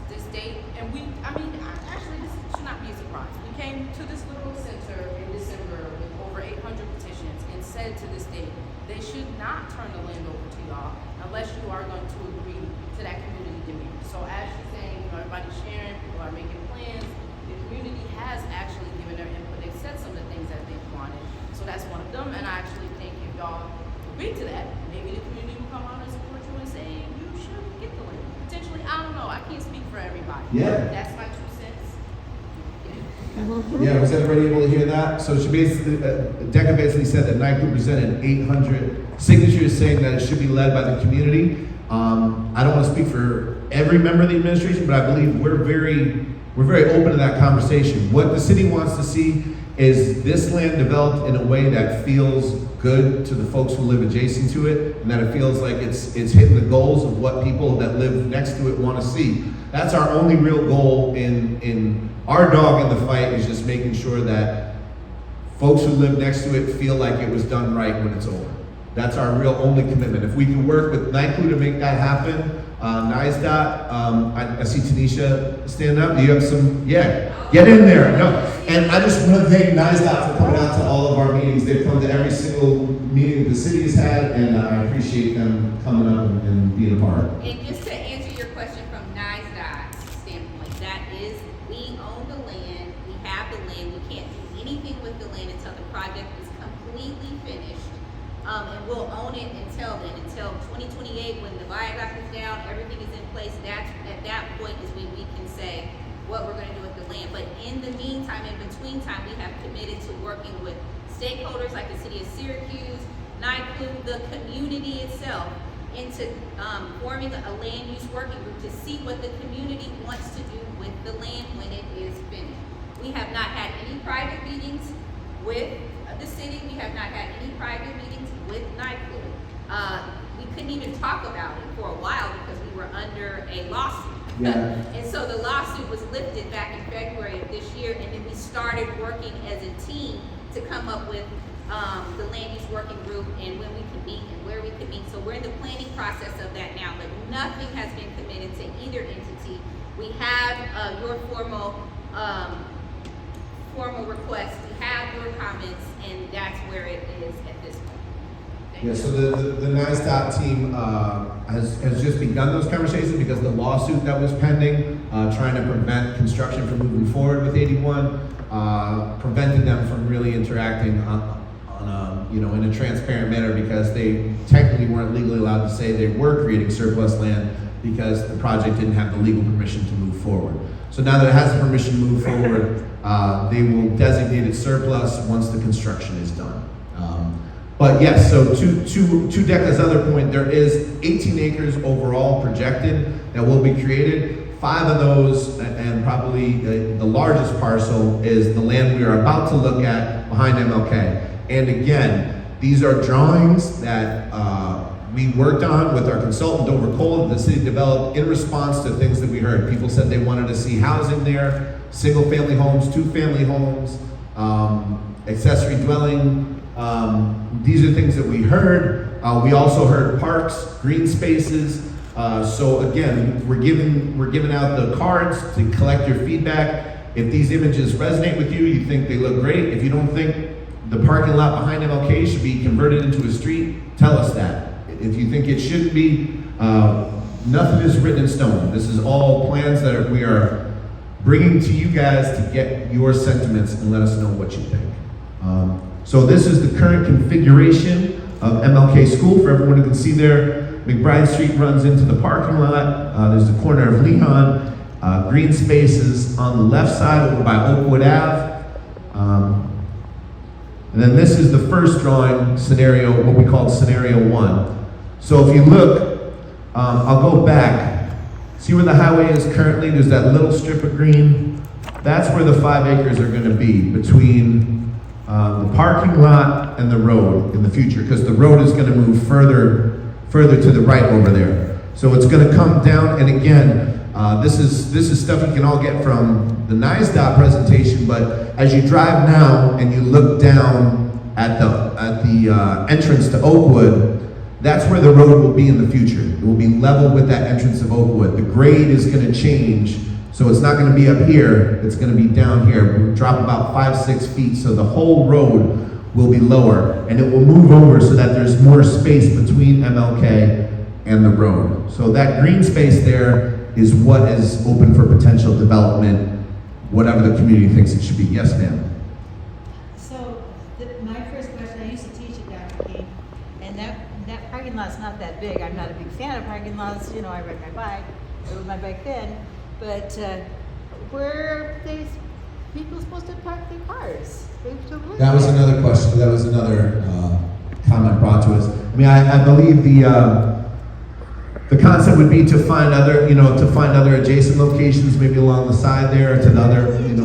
[SPEAKER 8] this date, and actually, this should not be a surprise. We came to this little center in December with over 800 petitions and said to this date, they should not turn the land over to y'all unless you are going to agree to that community demand. So as you're saying, everybody's sharing, people are making plans, the community has actually given their input. They've said some of the things that they wanted. So that's one of them, and I actually think if y'all agree to that, maybe the community will come out and support you and say, you should get the land. Potentially, I don't know, I can't speak for everybody.
[SPEAKER 1] Yeah.
[SPEAKER 8] That's my 2 cents.
[SPEAKER 1] Yeah, was everybody able to hear that? So she basically, DECA basically said that NICU presented 800 signatures saying that it should be led by the community. I don't want to speak for every member of the administration, but I believe we're very open to that conversation. What the city wants to see is this land developed in a way that feels good to the folks who live adjacent to it, and that it feels like it's hitting the goals of what people that live next to it want to see. That's our only real goal in our dog in the fight, is just making sure that folks who live next to it feel like it was done right when it's over. That's our real only commitment. If we can work with NICU to make that happen, NISDOT, I see Tanisha stand up. Do you have some? Yeah, get in there. No, and I just want to thank NISDOT for coming out to all of our meetings. They've come to every single meeting the city has had, and I appreciate them coming up and being a part.
[SPEAKER 9] And just to answer your question from NISDOT's standpoint, that is, we own the land, we have the land, we can't do anything with the land until the project is completely finished. And we'll own it until then, until 2028, when the viaduct is down, everything is in place. At that point is when we can say what we're gonna do with the land. But in the meantime, in between time, we have committed to working with stakeholders like the city of Syracuse, NICU, the community itself, into forming a land use working group to see what the community wants to do with the land when it is finished. We have not had any private meetings with the city. We have not had any private meetings with NICU. We couldn't even talk about it for a while because we were under a lawsuit.
[SPEAKER 1] Yeah.
[SPEAKER 9] And so the lawsuit was lifted back in February of this year, and then we started working as a team to come up with the land use working group and when we could meet and where we could meet. So we're in the planning process of that now, but nothing has been committed to either entity. We have your formal request, we have your comments, and that's where it is at this point.
[SPEAKER 1] Yeah, so the NISDOT team has just begun those conversations because the lawsuit that was pending, trying to prevent construction from moving forward with 81, prevented them from really interacting on in a transparent manner because they technically weren't legally allowed to say they were creating surplus land because the project didn't have the legal permission to move forward. So now that it has the permission to move forward, they will designate it surplus once the construction is done. But yes, so to DECA's other point, there is 18 acres overall projected that will be created. 5 of those, and probably the largest parcel, is the land we are about to look at behind MLK. And again, these are drawings that we worked on with our consultant Dover Cole, the city developed in response to things that we heard. People said they wanted to see housing there, single-family homes, 2-family homes, accessory dwelling These are things that we heard. We also heard parks, green spaces. So again, we're giving out the cards to collect your feedback. If these images resonate with you, you think they look great. If you don't think the parking lot behind MLK should be converted into a street, tell us that. If you think it shouldn't be, nothing is written in stone. This is all plans that we are bringing to you guys to get your sentiments and let us know what you think. So this is the current configuration of MLK School. For everyone who can see there, McBride Street runs into the parking lot. There's the corner of Lehigh. Green spaces on the left side over by Oakwood Ave. And then this is the first drawing scenario, what we call scenario 1. So if you look, I'll go back. See where the highway is currently? There's that little strip of green. That's where the 5 acres are going to be, between the parking lot and the road in the future, because the road is going to move further to the right over there. So it's going to come down, and again, this is stuff you can all get from the NISDOT presentation, but as you drive now and you look down at the entrance to Oakwood, that's where the road will be in the future. It will be level with that entrance of Oakwood. The grade is going to change, so it's not going to be up here, it's going to be down here. We'll drop about 5-6 feet, so the whole road will be lower, and it will move over so that there's more space between MLK and the road. So that green space there is what is open for potential development, whatever the community thinks it should be. Yes, ma'am.
[SPEAKER 4] So, my first question, I used to teach at Dr. King, and that parking lot's not that big. I'm not a big fan of parking lots, I ride my bike, I rode my bike then, but where are these people supposed to park their cars?
[SPEAKER 1] That was another question, that was another comment brought to us. I mean, I believe the concept would be to find other, other adjacent locations, maybe along the side there, to the other,
[SPEAKER 4] Adjacent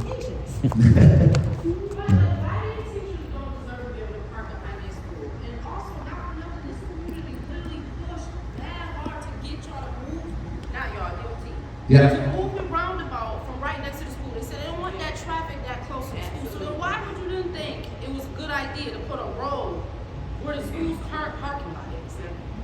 [SPEAKER 4] locations.
[SPEAKER 8] But why do teachers don't deserve to be able to park behind their school? And also, not another, this community literally pushed that hard to get y'all to move, not y'all, DOT.
[SPEAKER 1] Yeah.
[SPEAKER 8] To move the roundabout from right next to the school. They said they don't want that traffic that close to the school. So then why would you then think it was a good idea to put a road where the school's current parking lot is?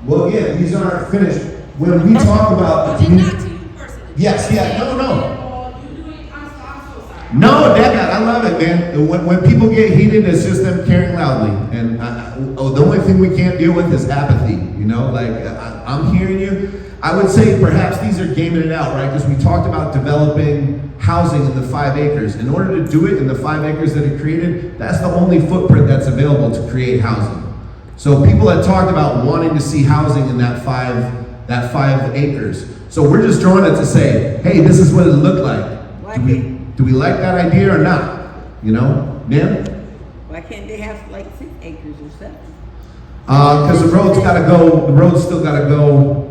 [SPEAKER 1] Well, again, these aren't finished. When we talk about the
[SPEAKER 8] But not to you personally.
[SPEAKER 1] Yes, yeah, no.
[SPEAKER 8] You doing, I'm so sorry.
[SPEAKER 1] No, I love it, man. When people get heated, it's just them caring loudly. And the only thing we can't deal with is apathy, I'm hearing you. I would say perhaps these are gaming it out, right? Because we talked about developing housing in the 5 acres. In order to do it in the 5 acres that it created, that's the only footprint that's available to create housing. So people had talked about wanting to see housing in that 5 acres. So we're just drawing it to say, hey, this is what it looked like. Do we like that idea or not? Ma'am?
[SPEAKER 4] Why can't they have like 6 acres or 7?
[SPEAKER 1] Because the road's still gotta go,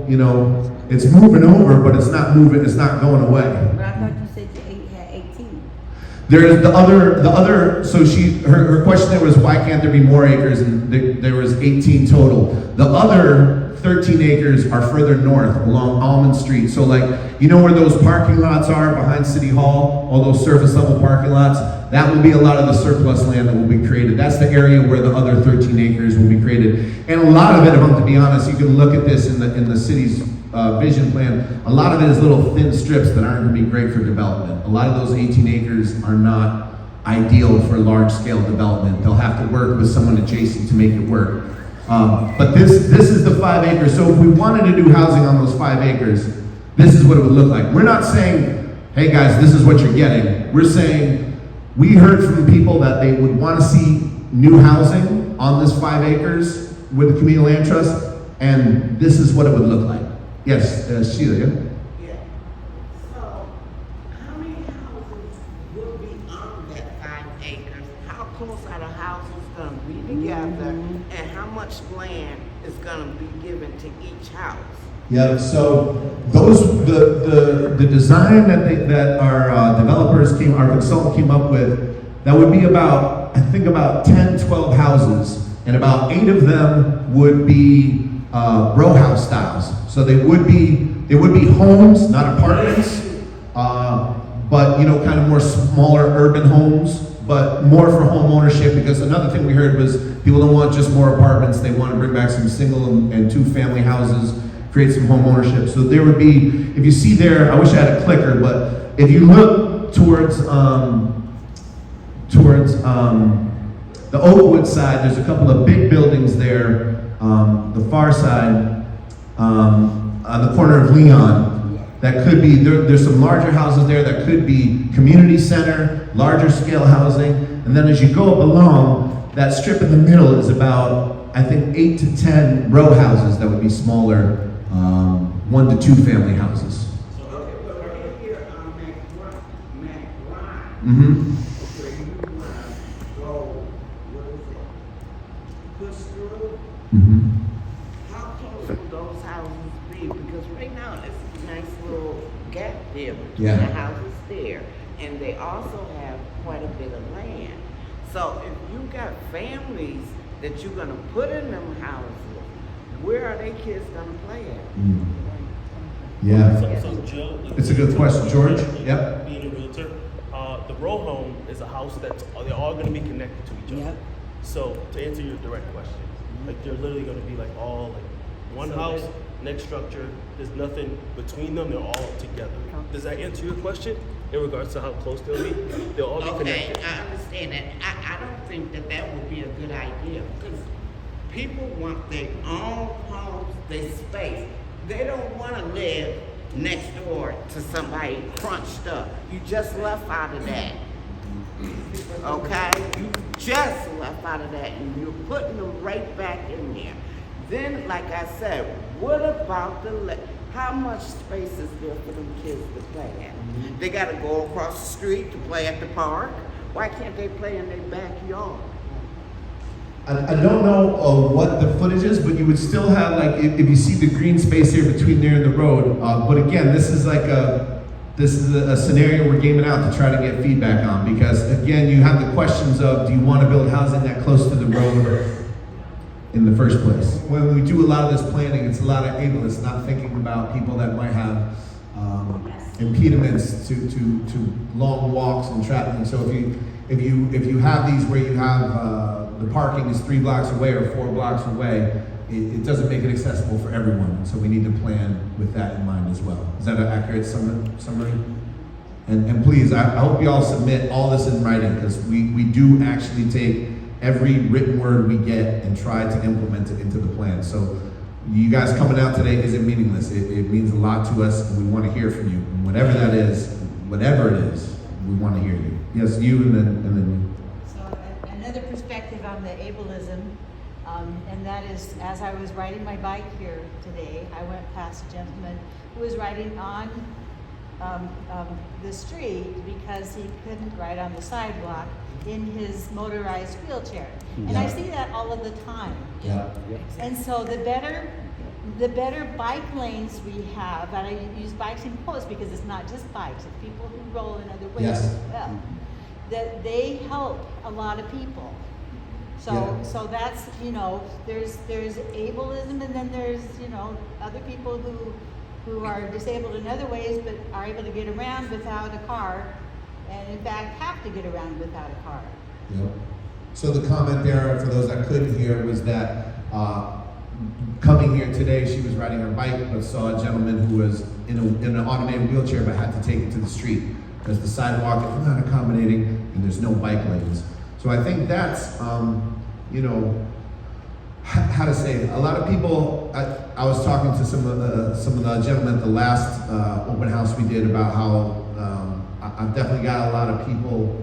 [SPEAKER 1] it's moving over, but it's not moving, it's not going away.
[SPEAKER 4] But I thought you said you had 18.
[SPEAKER 1] There's the other, so her question there was, why can't there be more acres? And there was 18 total. The other 13 acres are further north along Almond Street. So where those parking lots are behind City Hall, all those surface level parking lots, that will be a lot of the surplus land that will be created. That's the area where the other 13 acres will be created. And a lot of it, to be honest, you can look at this in the city's vision plan. A lot of it is little thin strips that aren't going to be great for development. A lot of those 18 acres are not ideal for large scale development. They'll have to work with someone adjacent to make it work. But this is the 5 acres. So if we wanted to do housing on those 5 acres, this is what it would look like. We're not saying, hey guys, this is what you're getting. We're saying, we heard from people that they would want to see new housing on this 5 acres with the Community Land Trust, and this is what it would look like. Yes, Sheila, yeah?
[SPEAKER 10] Yeah. So, how many houses will be on that 5 acres? How close are the houses gonna be together? And how much land is gonna be given to each house?
[SPEAKER 1] Yeah, so the design that our developers our consultant came up with, that would be about 10, 12 houses, and about 8 of them would be row house styles. So they would be homes, not apartments, but kind of more smaller urban homes but more for home ownership, because another thing we heard was people don't want just more apartments, they want to bring back some single and two family houses, create some home ownership. So there would be, if you see there, I wish I had a clicker, but if you look towards the Oakwood side, there's a couple of big buildings there. The far side, on the corner of Leon, that could be, there's some larger houses there that could be community center, larger scale housing. And then as you go up along, that strip in the middle is about, I think, 8 to 10 row houses that would be smaller, 1 to 2 family houses.
[SPEAKER 10] Okay, but right here on McBride,
[SPEAKER 1] Mm-hmm.
[SPEAKER 10] where you want to go, what is it? Push through?
[SPEAKER 1] Mm-hmm.
[SPEAKER 10] How close will those houses be? Because right now, it's a nice little gap there between
[SPEAKER 1] Yeah.
[SPEAKER 10] the houses there. And they also have quite a bit of land. So if you got families that you're gonna put in them houses, where are they kids gonna play at?
[SPEAKER 1] Mm. Yeah.
[SPEAKER 6] So Joe.
[SPEAKER 1] It's a good question. George? Yep.
[SPEAKER 6] Being a realtor, the row home is a house that's, they're all gonna be connected to each other.
[SPEAKER 10] Yep.
[SPEAKER 6] So to answer your direct question, like they're literally gonna be like all like one
[SPEAKER 7] So
[SPEAKER 6] house,
[SPEAKER 7] they-
[SPEAKER 6] next structure, there's nothing between them, they're all together. Does that answer your question in regards to how close they'll be? They'll all be
[SPEAKER 10] Okay,
[SPEAKER 6] connected.
[SPEAKER 10] I understand that. I don't think that that would be a good idea because people want their own homes, their space. They don't want to live next door to somebody crunched up. You just left out of that. Okay? You just left out of that and you're putting them right back in there. Then, like I said, what about how much space is there for them kids to play at? They got to go across the street to play at the park. Why can't they play in their backyard?
[SPEAKER 1] I don't know what the footage is, but you would still have, like, if you see the green space here between there and the road. But again, this is a scenario we're gaming out to try to get feedback on, because again, you have the questions of, do you want to build housing that close to the road in the first place? When we do a lot of this planning, it's a lot of ableists, not thinking about people that might have impediments to long walks and traveling. So if you have these where you have the parking is 3 blocks away or 4 blocks away, it doesn't make it accessible for everyone. So we need to plan with that in mind as well. Is that an accurate summary? And please, I hope you all submit all this in writing, because we do actually take every written word we get and try to implement it into the plan. So you guys coming out today isn't meaningless. It means a lot to us, and we want to hear from you. And whatever that is, whatever it is, we want to hear you. Yes, you and then you.
[SPEAKER 4] So another perspective on the ableism, and that is, as I was riding my bike here today, I went past a gentleman who was riding on the street because he couldn't ride on the sidewalk in his motorized wheelchair. And I see that all of the time.
[SPEAKER 1] Yeah.
[SPEAKER 4] And so the better bike lanes we have, and I use bikes in quotes because it's not just bikes, it's people who roll in other ways
[SPEAKER 1] Yes.
[SPEAKER 4] as well, that they help a lot of people. So,
[SPEAKER 1] Yeah.
[SPEAKER 4] so that's, there's ableism, and then there's, other people who are disabled in other ways, but are able to get around without a car, and in fact have to get around without a car.
[SPEAKER 1] Yep. So the comment there, for those that couldn't hear, was that coming here today, she was riding her bike, but saw a gentleman who was in an automated wheelchair, but had to take it to the street because the sidewalk is not accommodating and there's no bike lanes. So I think that's, how to say it. A lot of people. I was talking to some of the gentlemen at the last open house we did about how I've definitely got a lot of people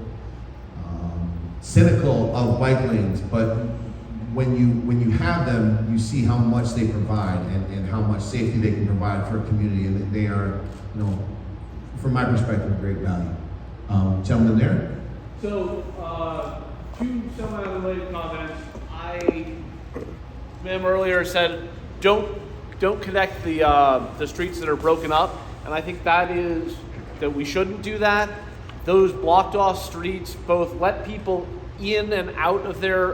[SPEAKER 1] cynical of bike lanes, but when you have them, you see how much they provide and how much safety they can provide for a community, and they are, from my perspective, great value. Gentleman there.
[SPEAKER 11] So, two semi-related comments. Ma'am earlier said, don't connect the streets that are broken up, and I think that we shouldn't do that. Those blocked off streets both let people in and out of their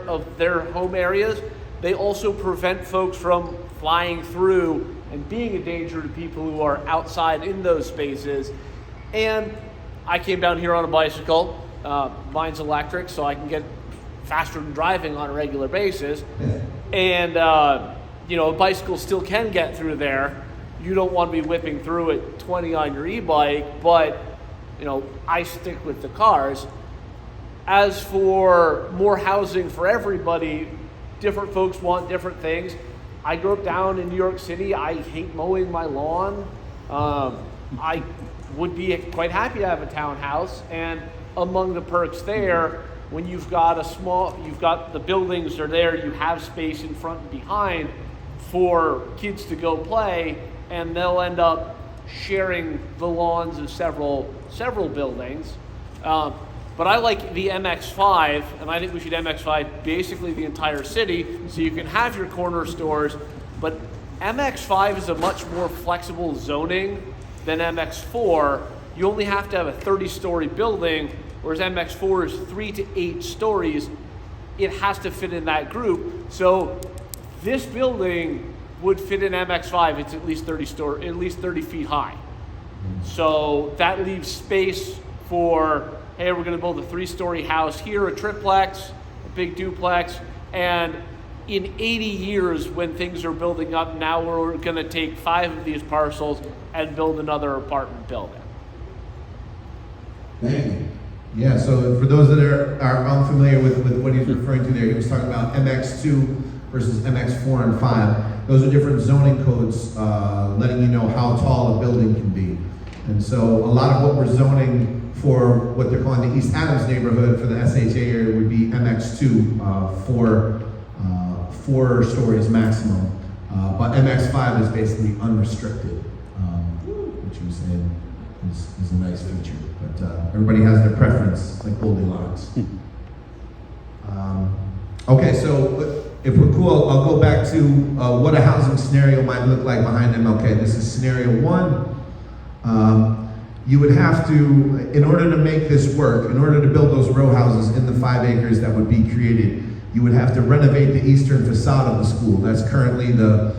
[SPEAKER 11] home areas. They also prevent folks from flying through and being a danger to people who are outside in those spaces. And I came down here on a bicycle, Mine's electric, so I can get faster than driving on a regular basis. And, a bicycle still can get through there. You don't want to be whipping through at 20 on your e-bike, but, I stick with the cars. As for more housing for everybody, different folks want different things. I grew up down in New York City. I hate mowing my lawn. I would be quite happy to have a townhouse, and among the perks there, when you've got the buildings are there, you have space in front and behind for kids to go play, and they'll end up sharing the lawns of several buildings. But I like the MX-5, and I think we should MX-5 basically the entire city, so you can have your corner stores, but MX-5 is a much more flexible zoning than MX-4. You only have to have a 30-story building, whereas MX-4 is 3 to 8 stories. It has to fit in that group. So this building would fit in MX-5. It's at least 30 feet high. So that leaves space for, hey, we're going to build a 3-story house here, a triplex, a big duplex, and in 80 years when things are building up, now we're going to take 5 of these parcels and build another apartment building.
[SPEAKER 1] Thank you. Yeah, so for those that are unfamiliar with what he's referring to there, he was talking about MX2 versus MX4 and 5. Those are different zoning codes letting you know how tall a building can be. And so a lot of what we're zoning for what they're calling the East Adams neighborhood for the SHA area would be MX2, 4 stories maximum. But MX5 is basically unrestricted, which you were saying is a nice feature. But everybody has their preference, like Goldilocks. Okay, so if we're cool, I'll go back to what a housing scenario might look like behind MLK. This is scenario 1. You would have to, in order to make this work, in order to build those row houses in the 5 acres that would be created, you would have to renovate the eastern facade of the school. That's currently the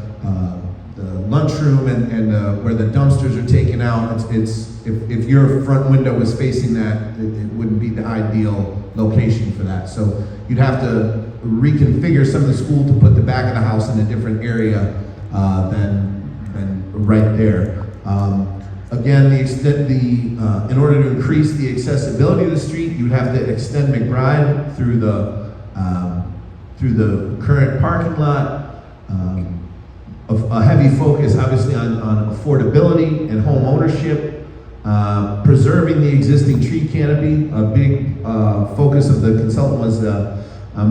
[SPEAKER 1] lunchroom and where the dumpsters are taken out. If your front window was facing that, it wouldn't be the ideal location for that. So you'd have to reconfigure some of the school to put the back of the house in a different area than right there. Again, in order to increase the accessibility of the street, you would have to extend McBride through the current parking lot. A heavy focus, obviously, on affordability and home ownership, preserving the existing tree canopy. A big focus of the consultant was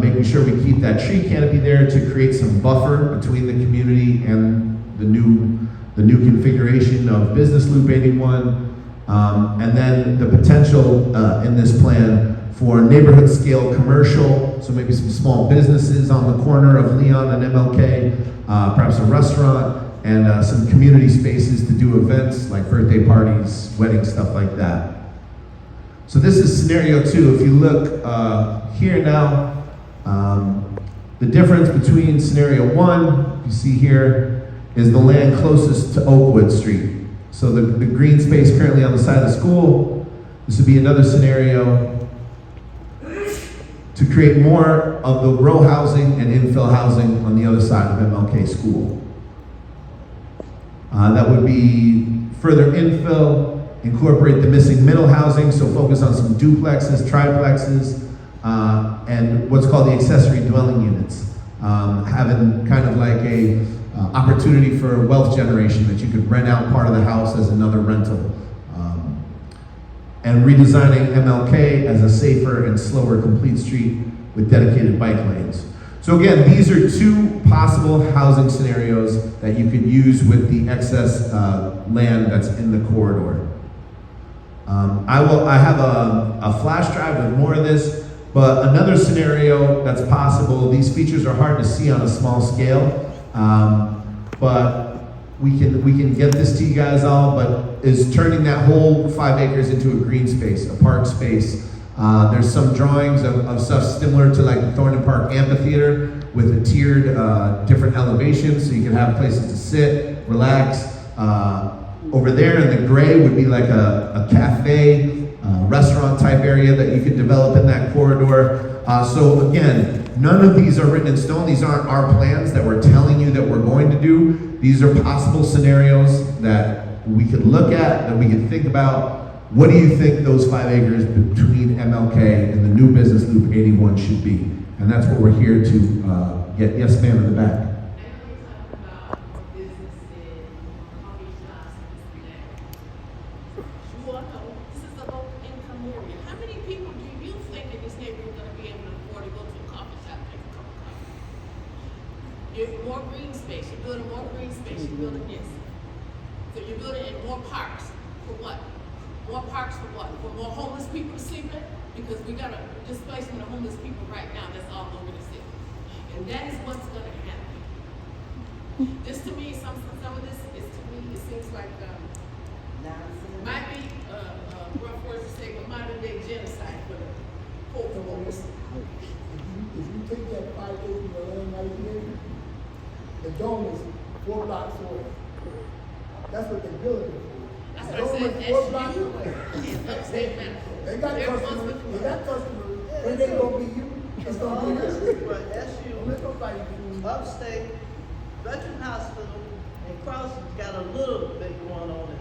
[SPEAKER 1] making sure we keep that tree canopy there to create some buffer between the community and the new configuration of Business Loop 81, and then the potential in this plan for neighborhood scale commercial, so maybe some small businesses on the corner of Leon and MLK, perhaps a restaurant, and some community spaces to do events like birthday parties, weddings, stuff like that. So this is scenario 2. If you look here now, the difference between scenario 1, you see here, is the land closest to Oakwood Street. So the green space currently on the side of the school, this would be another scenario to create more of the row housing and infill housing on the other side of MLK School. That would be further infill, incorporate the missing middle housing, so focus on some duplexes, triplexes, and what's called the accessory dwelling units. Having kind of like a opportunity for wealth generation, that you could rent out part of the house as another rental. And redesigning MLK as a safer and slower complete street with dedicated bike lanes. So again, these are 2 possible housing scenarios that you could use with the excess land that's in the corridor. I have a flash drive with more of this, but another scenario that's possible, these features are hard to see on a small scale, but we can get this to you guys all, but is turning that whole 5 acres into a green space, a park space. There's some drawings of stuff similar to like the Thornton Park Amphitheater with a tiered different elevations, so you can have places to sit, relax. Over there in the gray would be like a cafe restaurant type area that you could develop in that corridor. So again, none of these are written in stone. These aren't our plans that we're telling you that we're going to do. These are possible scenarios that we could look at, that we could think about. What do you think those 5 acres between MLK and the new business loop 81 should be? And that's what we're here to get. Yes, ma'am, in the back.
[SPEAKER 8] I know you're talking about businesses, coffee shops, and this and that. You all know, this is a low income area. How many people do you think in this neighborhood are gonna be able to afford to go to a coffee shop and take a cup of coffee? You're more green space, you're building more green space, you're building this. So you're building in more parks, for what? More parks for what? For more homeless people to sleep in? Because we got a displacement of homeless people right now that's all over the city. And that is what's gonna happen. This to me, some of this is to me, it seems like, might be, rough words to say, but modern day genocide for the poor homeless.
[SPEAKER 12] If you take that 5 acres of land right there, the dome is 4 blocks away. That's what they're building it for.
[SPEAKER 8] That's
[SPEAKER 12] The
[SPEAKER 8] what I
[SPEAKER 12] dome
[SPEAKER 8] said,
[SPEAKER 12] is 4 blocks
[SPEAKER 8] that's you.
[SPEAKER 12] away.
[SPEAKER 8] Upstate Medical.
[SPEAKER 12] They got
[SPEAKER 8] They're
[SPEAKER 12] customers,
[SPEAKER 8] responsible.
[SPEAKER 12] they got customers, but they gonna be you, it's gonna be this.
[SPEAKER 10] But SU,
[SPEAKER 12] Don't let nobody do
[SPEAKER 10] upstate, Veteran Hospital, and Crossing's got a little bit going on it.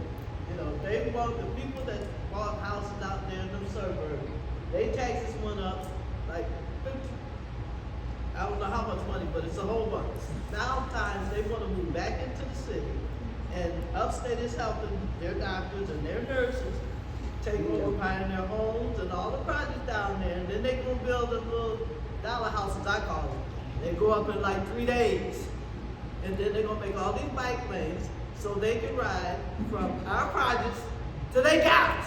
[SPEAKER 10] You know, they want the people that bought houses out there in them suburbs, they taxes went up like 50. I don't know how much money, but it's a whole bunch. Sometimes they wanna move back into the city, and upstate is helping their doctors and their nurses take over Pioneer Homes and all the projects down there, and then they gonna build the little dollar houses, I call them. They go up in like 3 days, and then they're gonna make all these bike lanes so they can ride from our projects to their couch,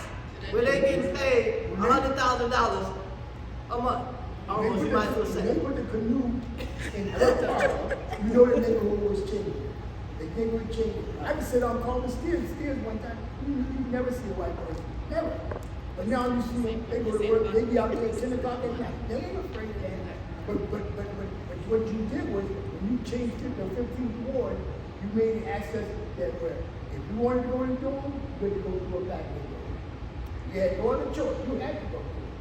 [SPEAKER 10] where they getting paid $100,000 a month. Almost, you might as well
[SPEAKER 12] They
[SPEAKER 10] say.
[SPEAKER 12] put the canoe in Earth Harbor, you know the neighborhood was changing. The neighborhood changing. I can sit on calling Steers one time, you never see a white person, never. But now you see them, they go to work, they be out there at 10 o'clock at night, they ain't afraid of that. But what you did was, when you changed it to 15th Ward, you made it access that where, if you wanted to go in the dorm, you had to go through a back window. You had no other choice, you had to go through it.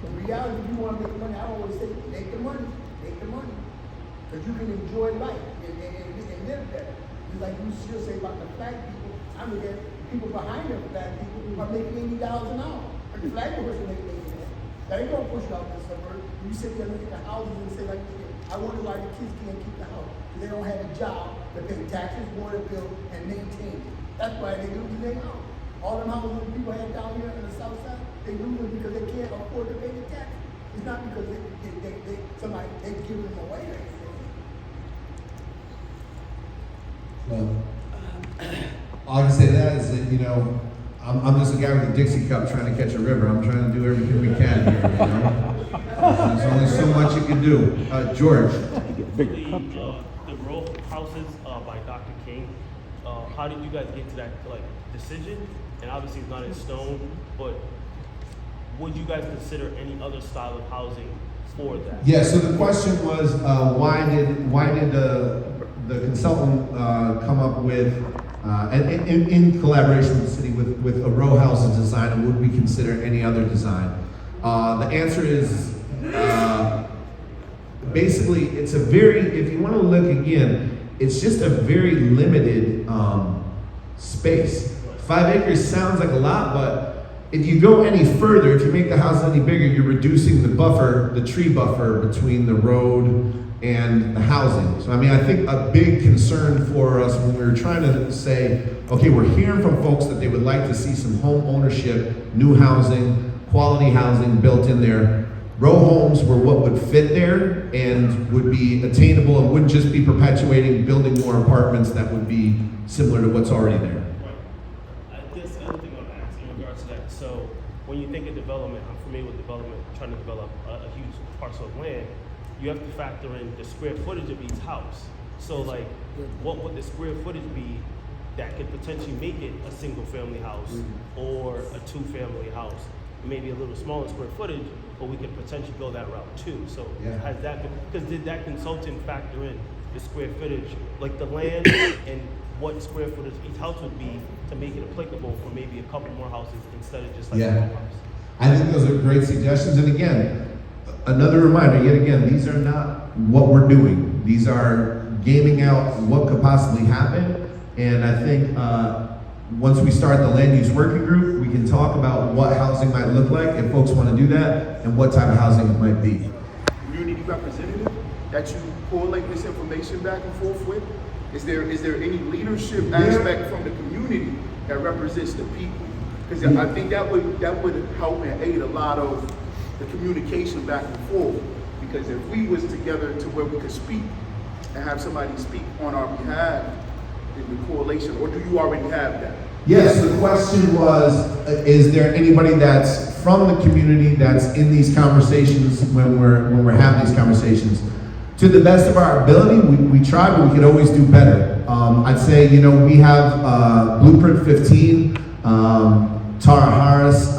[SPEAKER 12] The reality, if you want to make money, I always say, make the money, because you can enjoy life and live better. Just like you still say about the black people, I mean, that people behind them, black people, are making $80 an hour. But the black person ain't making that. That ain't gonna push you out the suburb. You sit there and look at the houses and say like this, I wonder why the kids can't keep the house. Because they don't have a job to pay taxes, water bill, and maintain it. That's why they lose their house. All them houses that people have down here on the south side, they lose them because they can't afford to pay the tax. It's not because they give them away or anything.
[SPEAKER 1] Well, all I can say to that is that, you know, I'm just a guy with a Dixie cup trying to catch a river. I'm trying to do everything we can here, you know? There's only so much you can do. George.
[SPEAKER 6] The row houses by Dr. King, how did you guys get to that decision? And obviously it's not in stone, but would you guys consider any other style of housing for that?
[SPEAKER 1] Yeah, so the question was, why did the consultant come up with, in collaboration with the city, with a row houses design, and would we consider any other design? The answer is, basically, it's a very, if you want to look again, it's just a very limited space. 5 acres sounds like a lot, but if you go any further, if you make the house any bigger, you're reducing the buffer, the tree buffer between the road and the housing. So I mean, I think a big concern for us when we were trying to say, okay, we're hearing from folks that they would like to see some home ownership, new housing, quality housing built in there. Row homes were what would fit there and would be attainable and wouldn't just be perpetuating building more apartments that would be similar to what's already there.
[SPEAKER 6] This other thing I want to ask in regards to that. So when you think of development, I'm familiar with development, trying to develop a huge parcel of land. You have to factor in the square footage of each house. So like, what would the square footage be that could potentially make it a single family house or a 2-family house? Maybe a little smaller square footage, but we could potentially go that route too. So
[SPEAKER 1] Yeah.
[SPEAKER 6] has that been, because did that consultant factor in the square footage, like the land and what square footage each house would be to make it applicable for maybe a couple more houses instead of just like
[SPEAKER 1] Yeah.
[SPEAKER 6] one house.
[SPEAKER 1] I think those are great suggestions. And again, another reminder, yet again, these are not what we're doing. These are gaming out what could possibly happen. And I think once we start the land use working group, we can talk about what housing might look like if folks want to do that and what type of housing it might be.
[SPEAKER 13] Community representative that you correlate this information back and forth with? Is there any leadership aspect from the community that represents the people? Because I think that would help and aid a lot of the communication back and forth. Because if we was together to where we could speak and have somebody speak on our behalf in the correlation, or do you already have that?
[SPEAKER 1] Yes, the question was, is there anybody that's from the community that's in these conversations when we're having these conversations? To the best of our ability, we try, but we could always do better. I'd say, we have Blueprint 15, Tara Harris,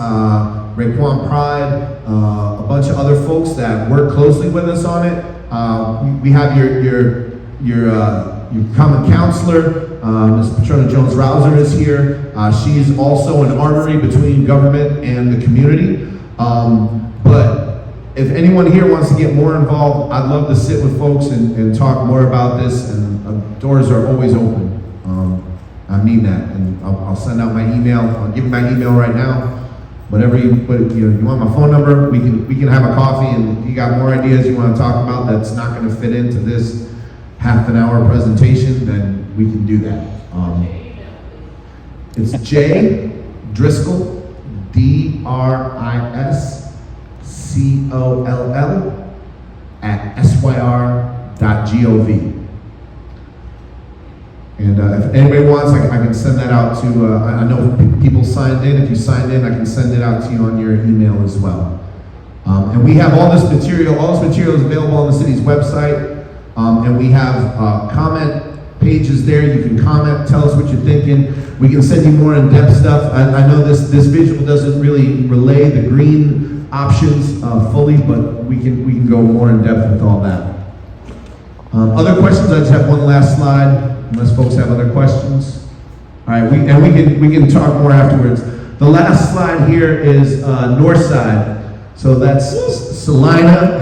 [SPEAKER 1] Raekwon Pride, a bunch of other folks that work closely with us on it. We have your common counselor, Ms. Patrona Jones-Rouser is here. She's also an artery between government and the community. But if anyone here wants to get more involved, I'd love to sit with folks and talk more about this, and doors are always open. I mean that, and I'll send out my email. I'll give you my email right now. Whatever you want my phone number, we can have a coffee, and if you got more ideas you want to talk about that's not going to fit into this half an hour presentation, then we can do that. It's J Driscoll, DRISCOLL @syr.gov. And if anybody wants, I can send that out to, I know people signed in. If you signed in, I can send it out to you on your email as well. And we have all this material is available on the city's website. And we have comment pages there. You can comment, tell us what you're thinking. We can send you more in-depth stuff. I know this visual doesn't really relay the green options fully, but we can go more in depth with all that. Other questions? I just have one last slide. Unless folks have other questions. All right, we can talk more afterwards. The last slide here is north side. So that's Salina,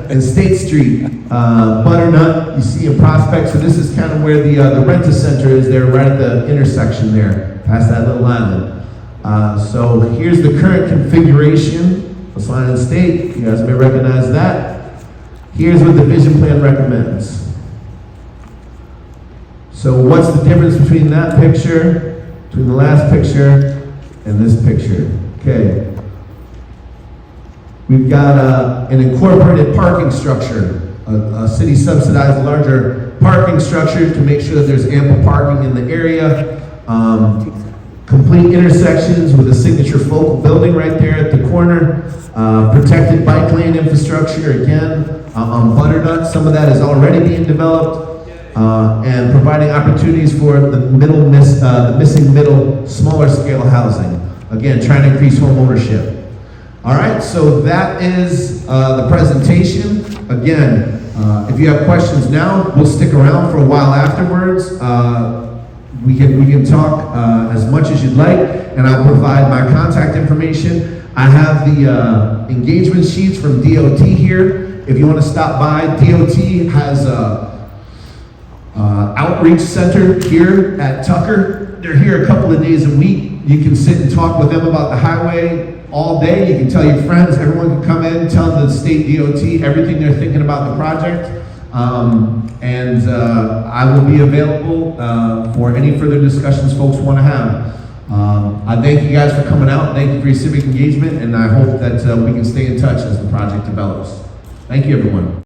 [SPEAKER 1] and State Street, Butternut. You see in Prospect. So this is kind of where the Rent-A-Center is there, right at the intersection there, past that little island. So here's the current configuration of Salina and State. You guys may recognize that. Here's what the vision plan recommends. So what's the difference between that picture, between the last picture, and this picture? Okay. We've got an incorporated parking structure, a city subsidized larger parking structure to make sure that there's ample parking in the area. Complete intersections with a signature focal building right there at the corner. Protected bike lane infrastructure again on Butternut. Some of that is already being developed. And providing opportunities for the missing middle, smaller scale housing. Again, trying to increase home ownership. All right, so that is the presentation. Again, if you have questions now, we'll stick around for a while afterwards. We can talk as much as you'd like, and I'll provide my contact information. I have the engagement sheets from DOT here. If you want to stop by, DOT has outreach center here at Tucker. They're here a couple of days a week. You can sit and talk with them about the highway all day. You can tell your friends, everyone can come in, tell the state DOT everything they're thinking about the project. And I will be available for any further discussions folks want to have. I thank you guys for coming out. Thank you for your civic engagement, and I hope that we can stay in touch as the project develops. Thank you, everyone.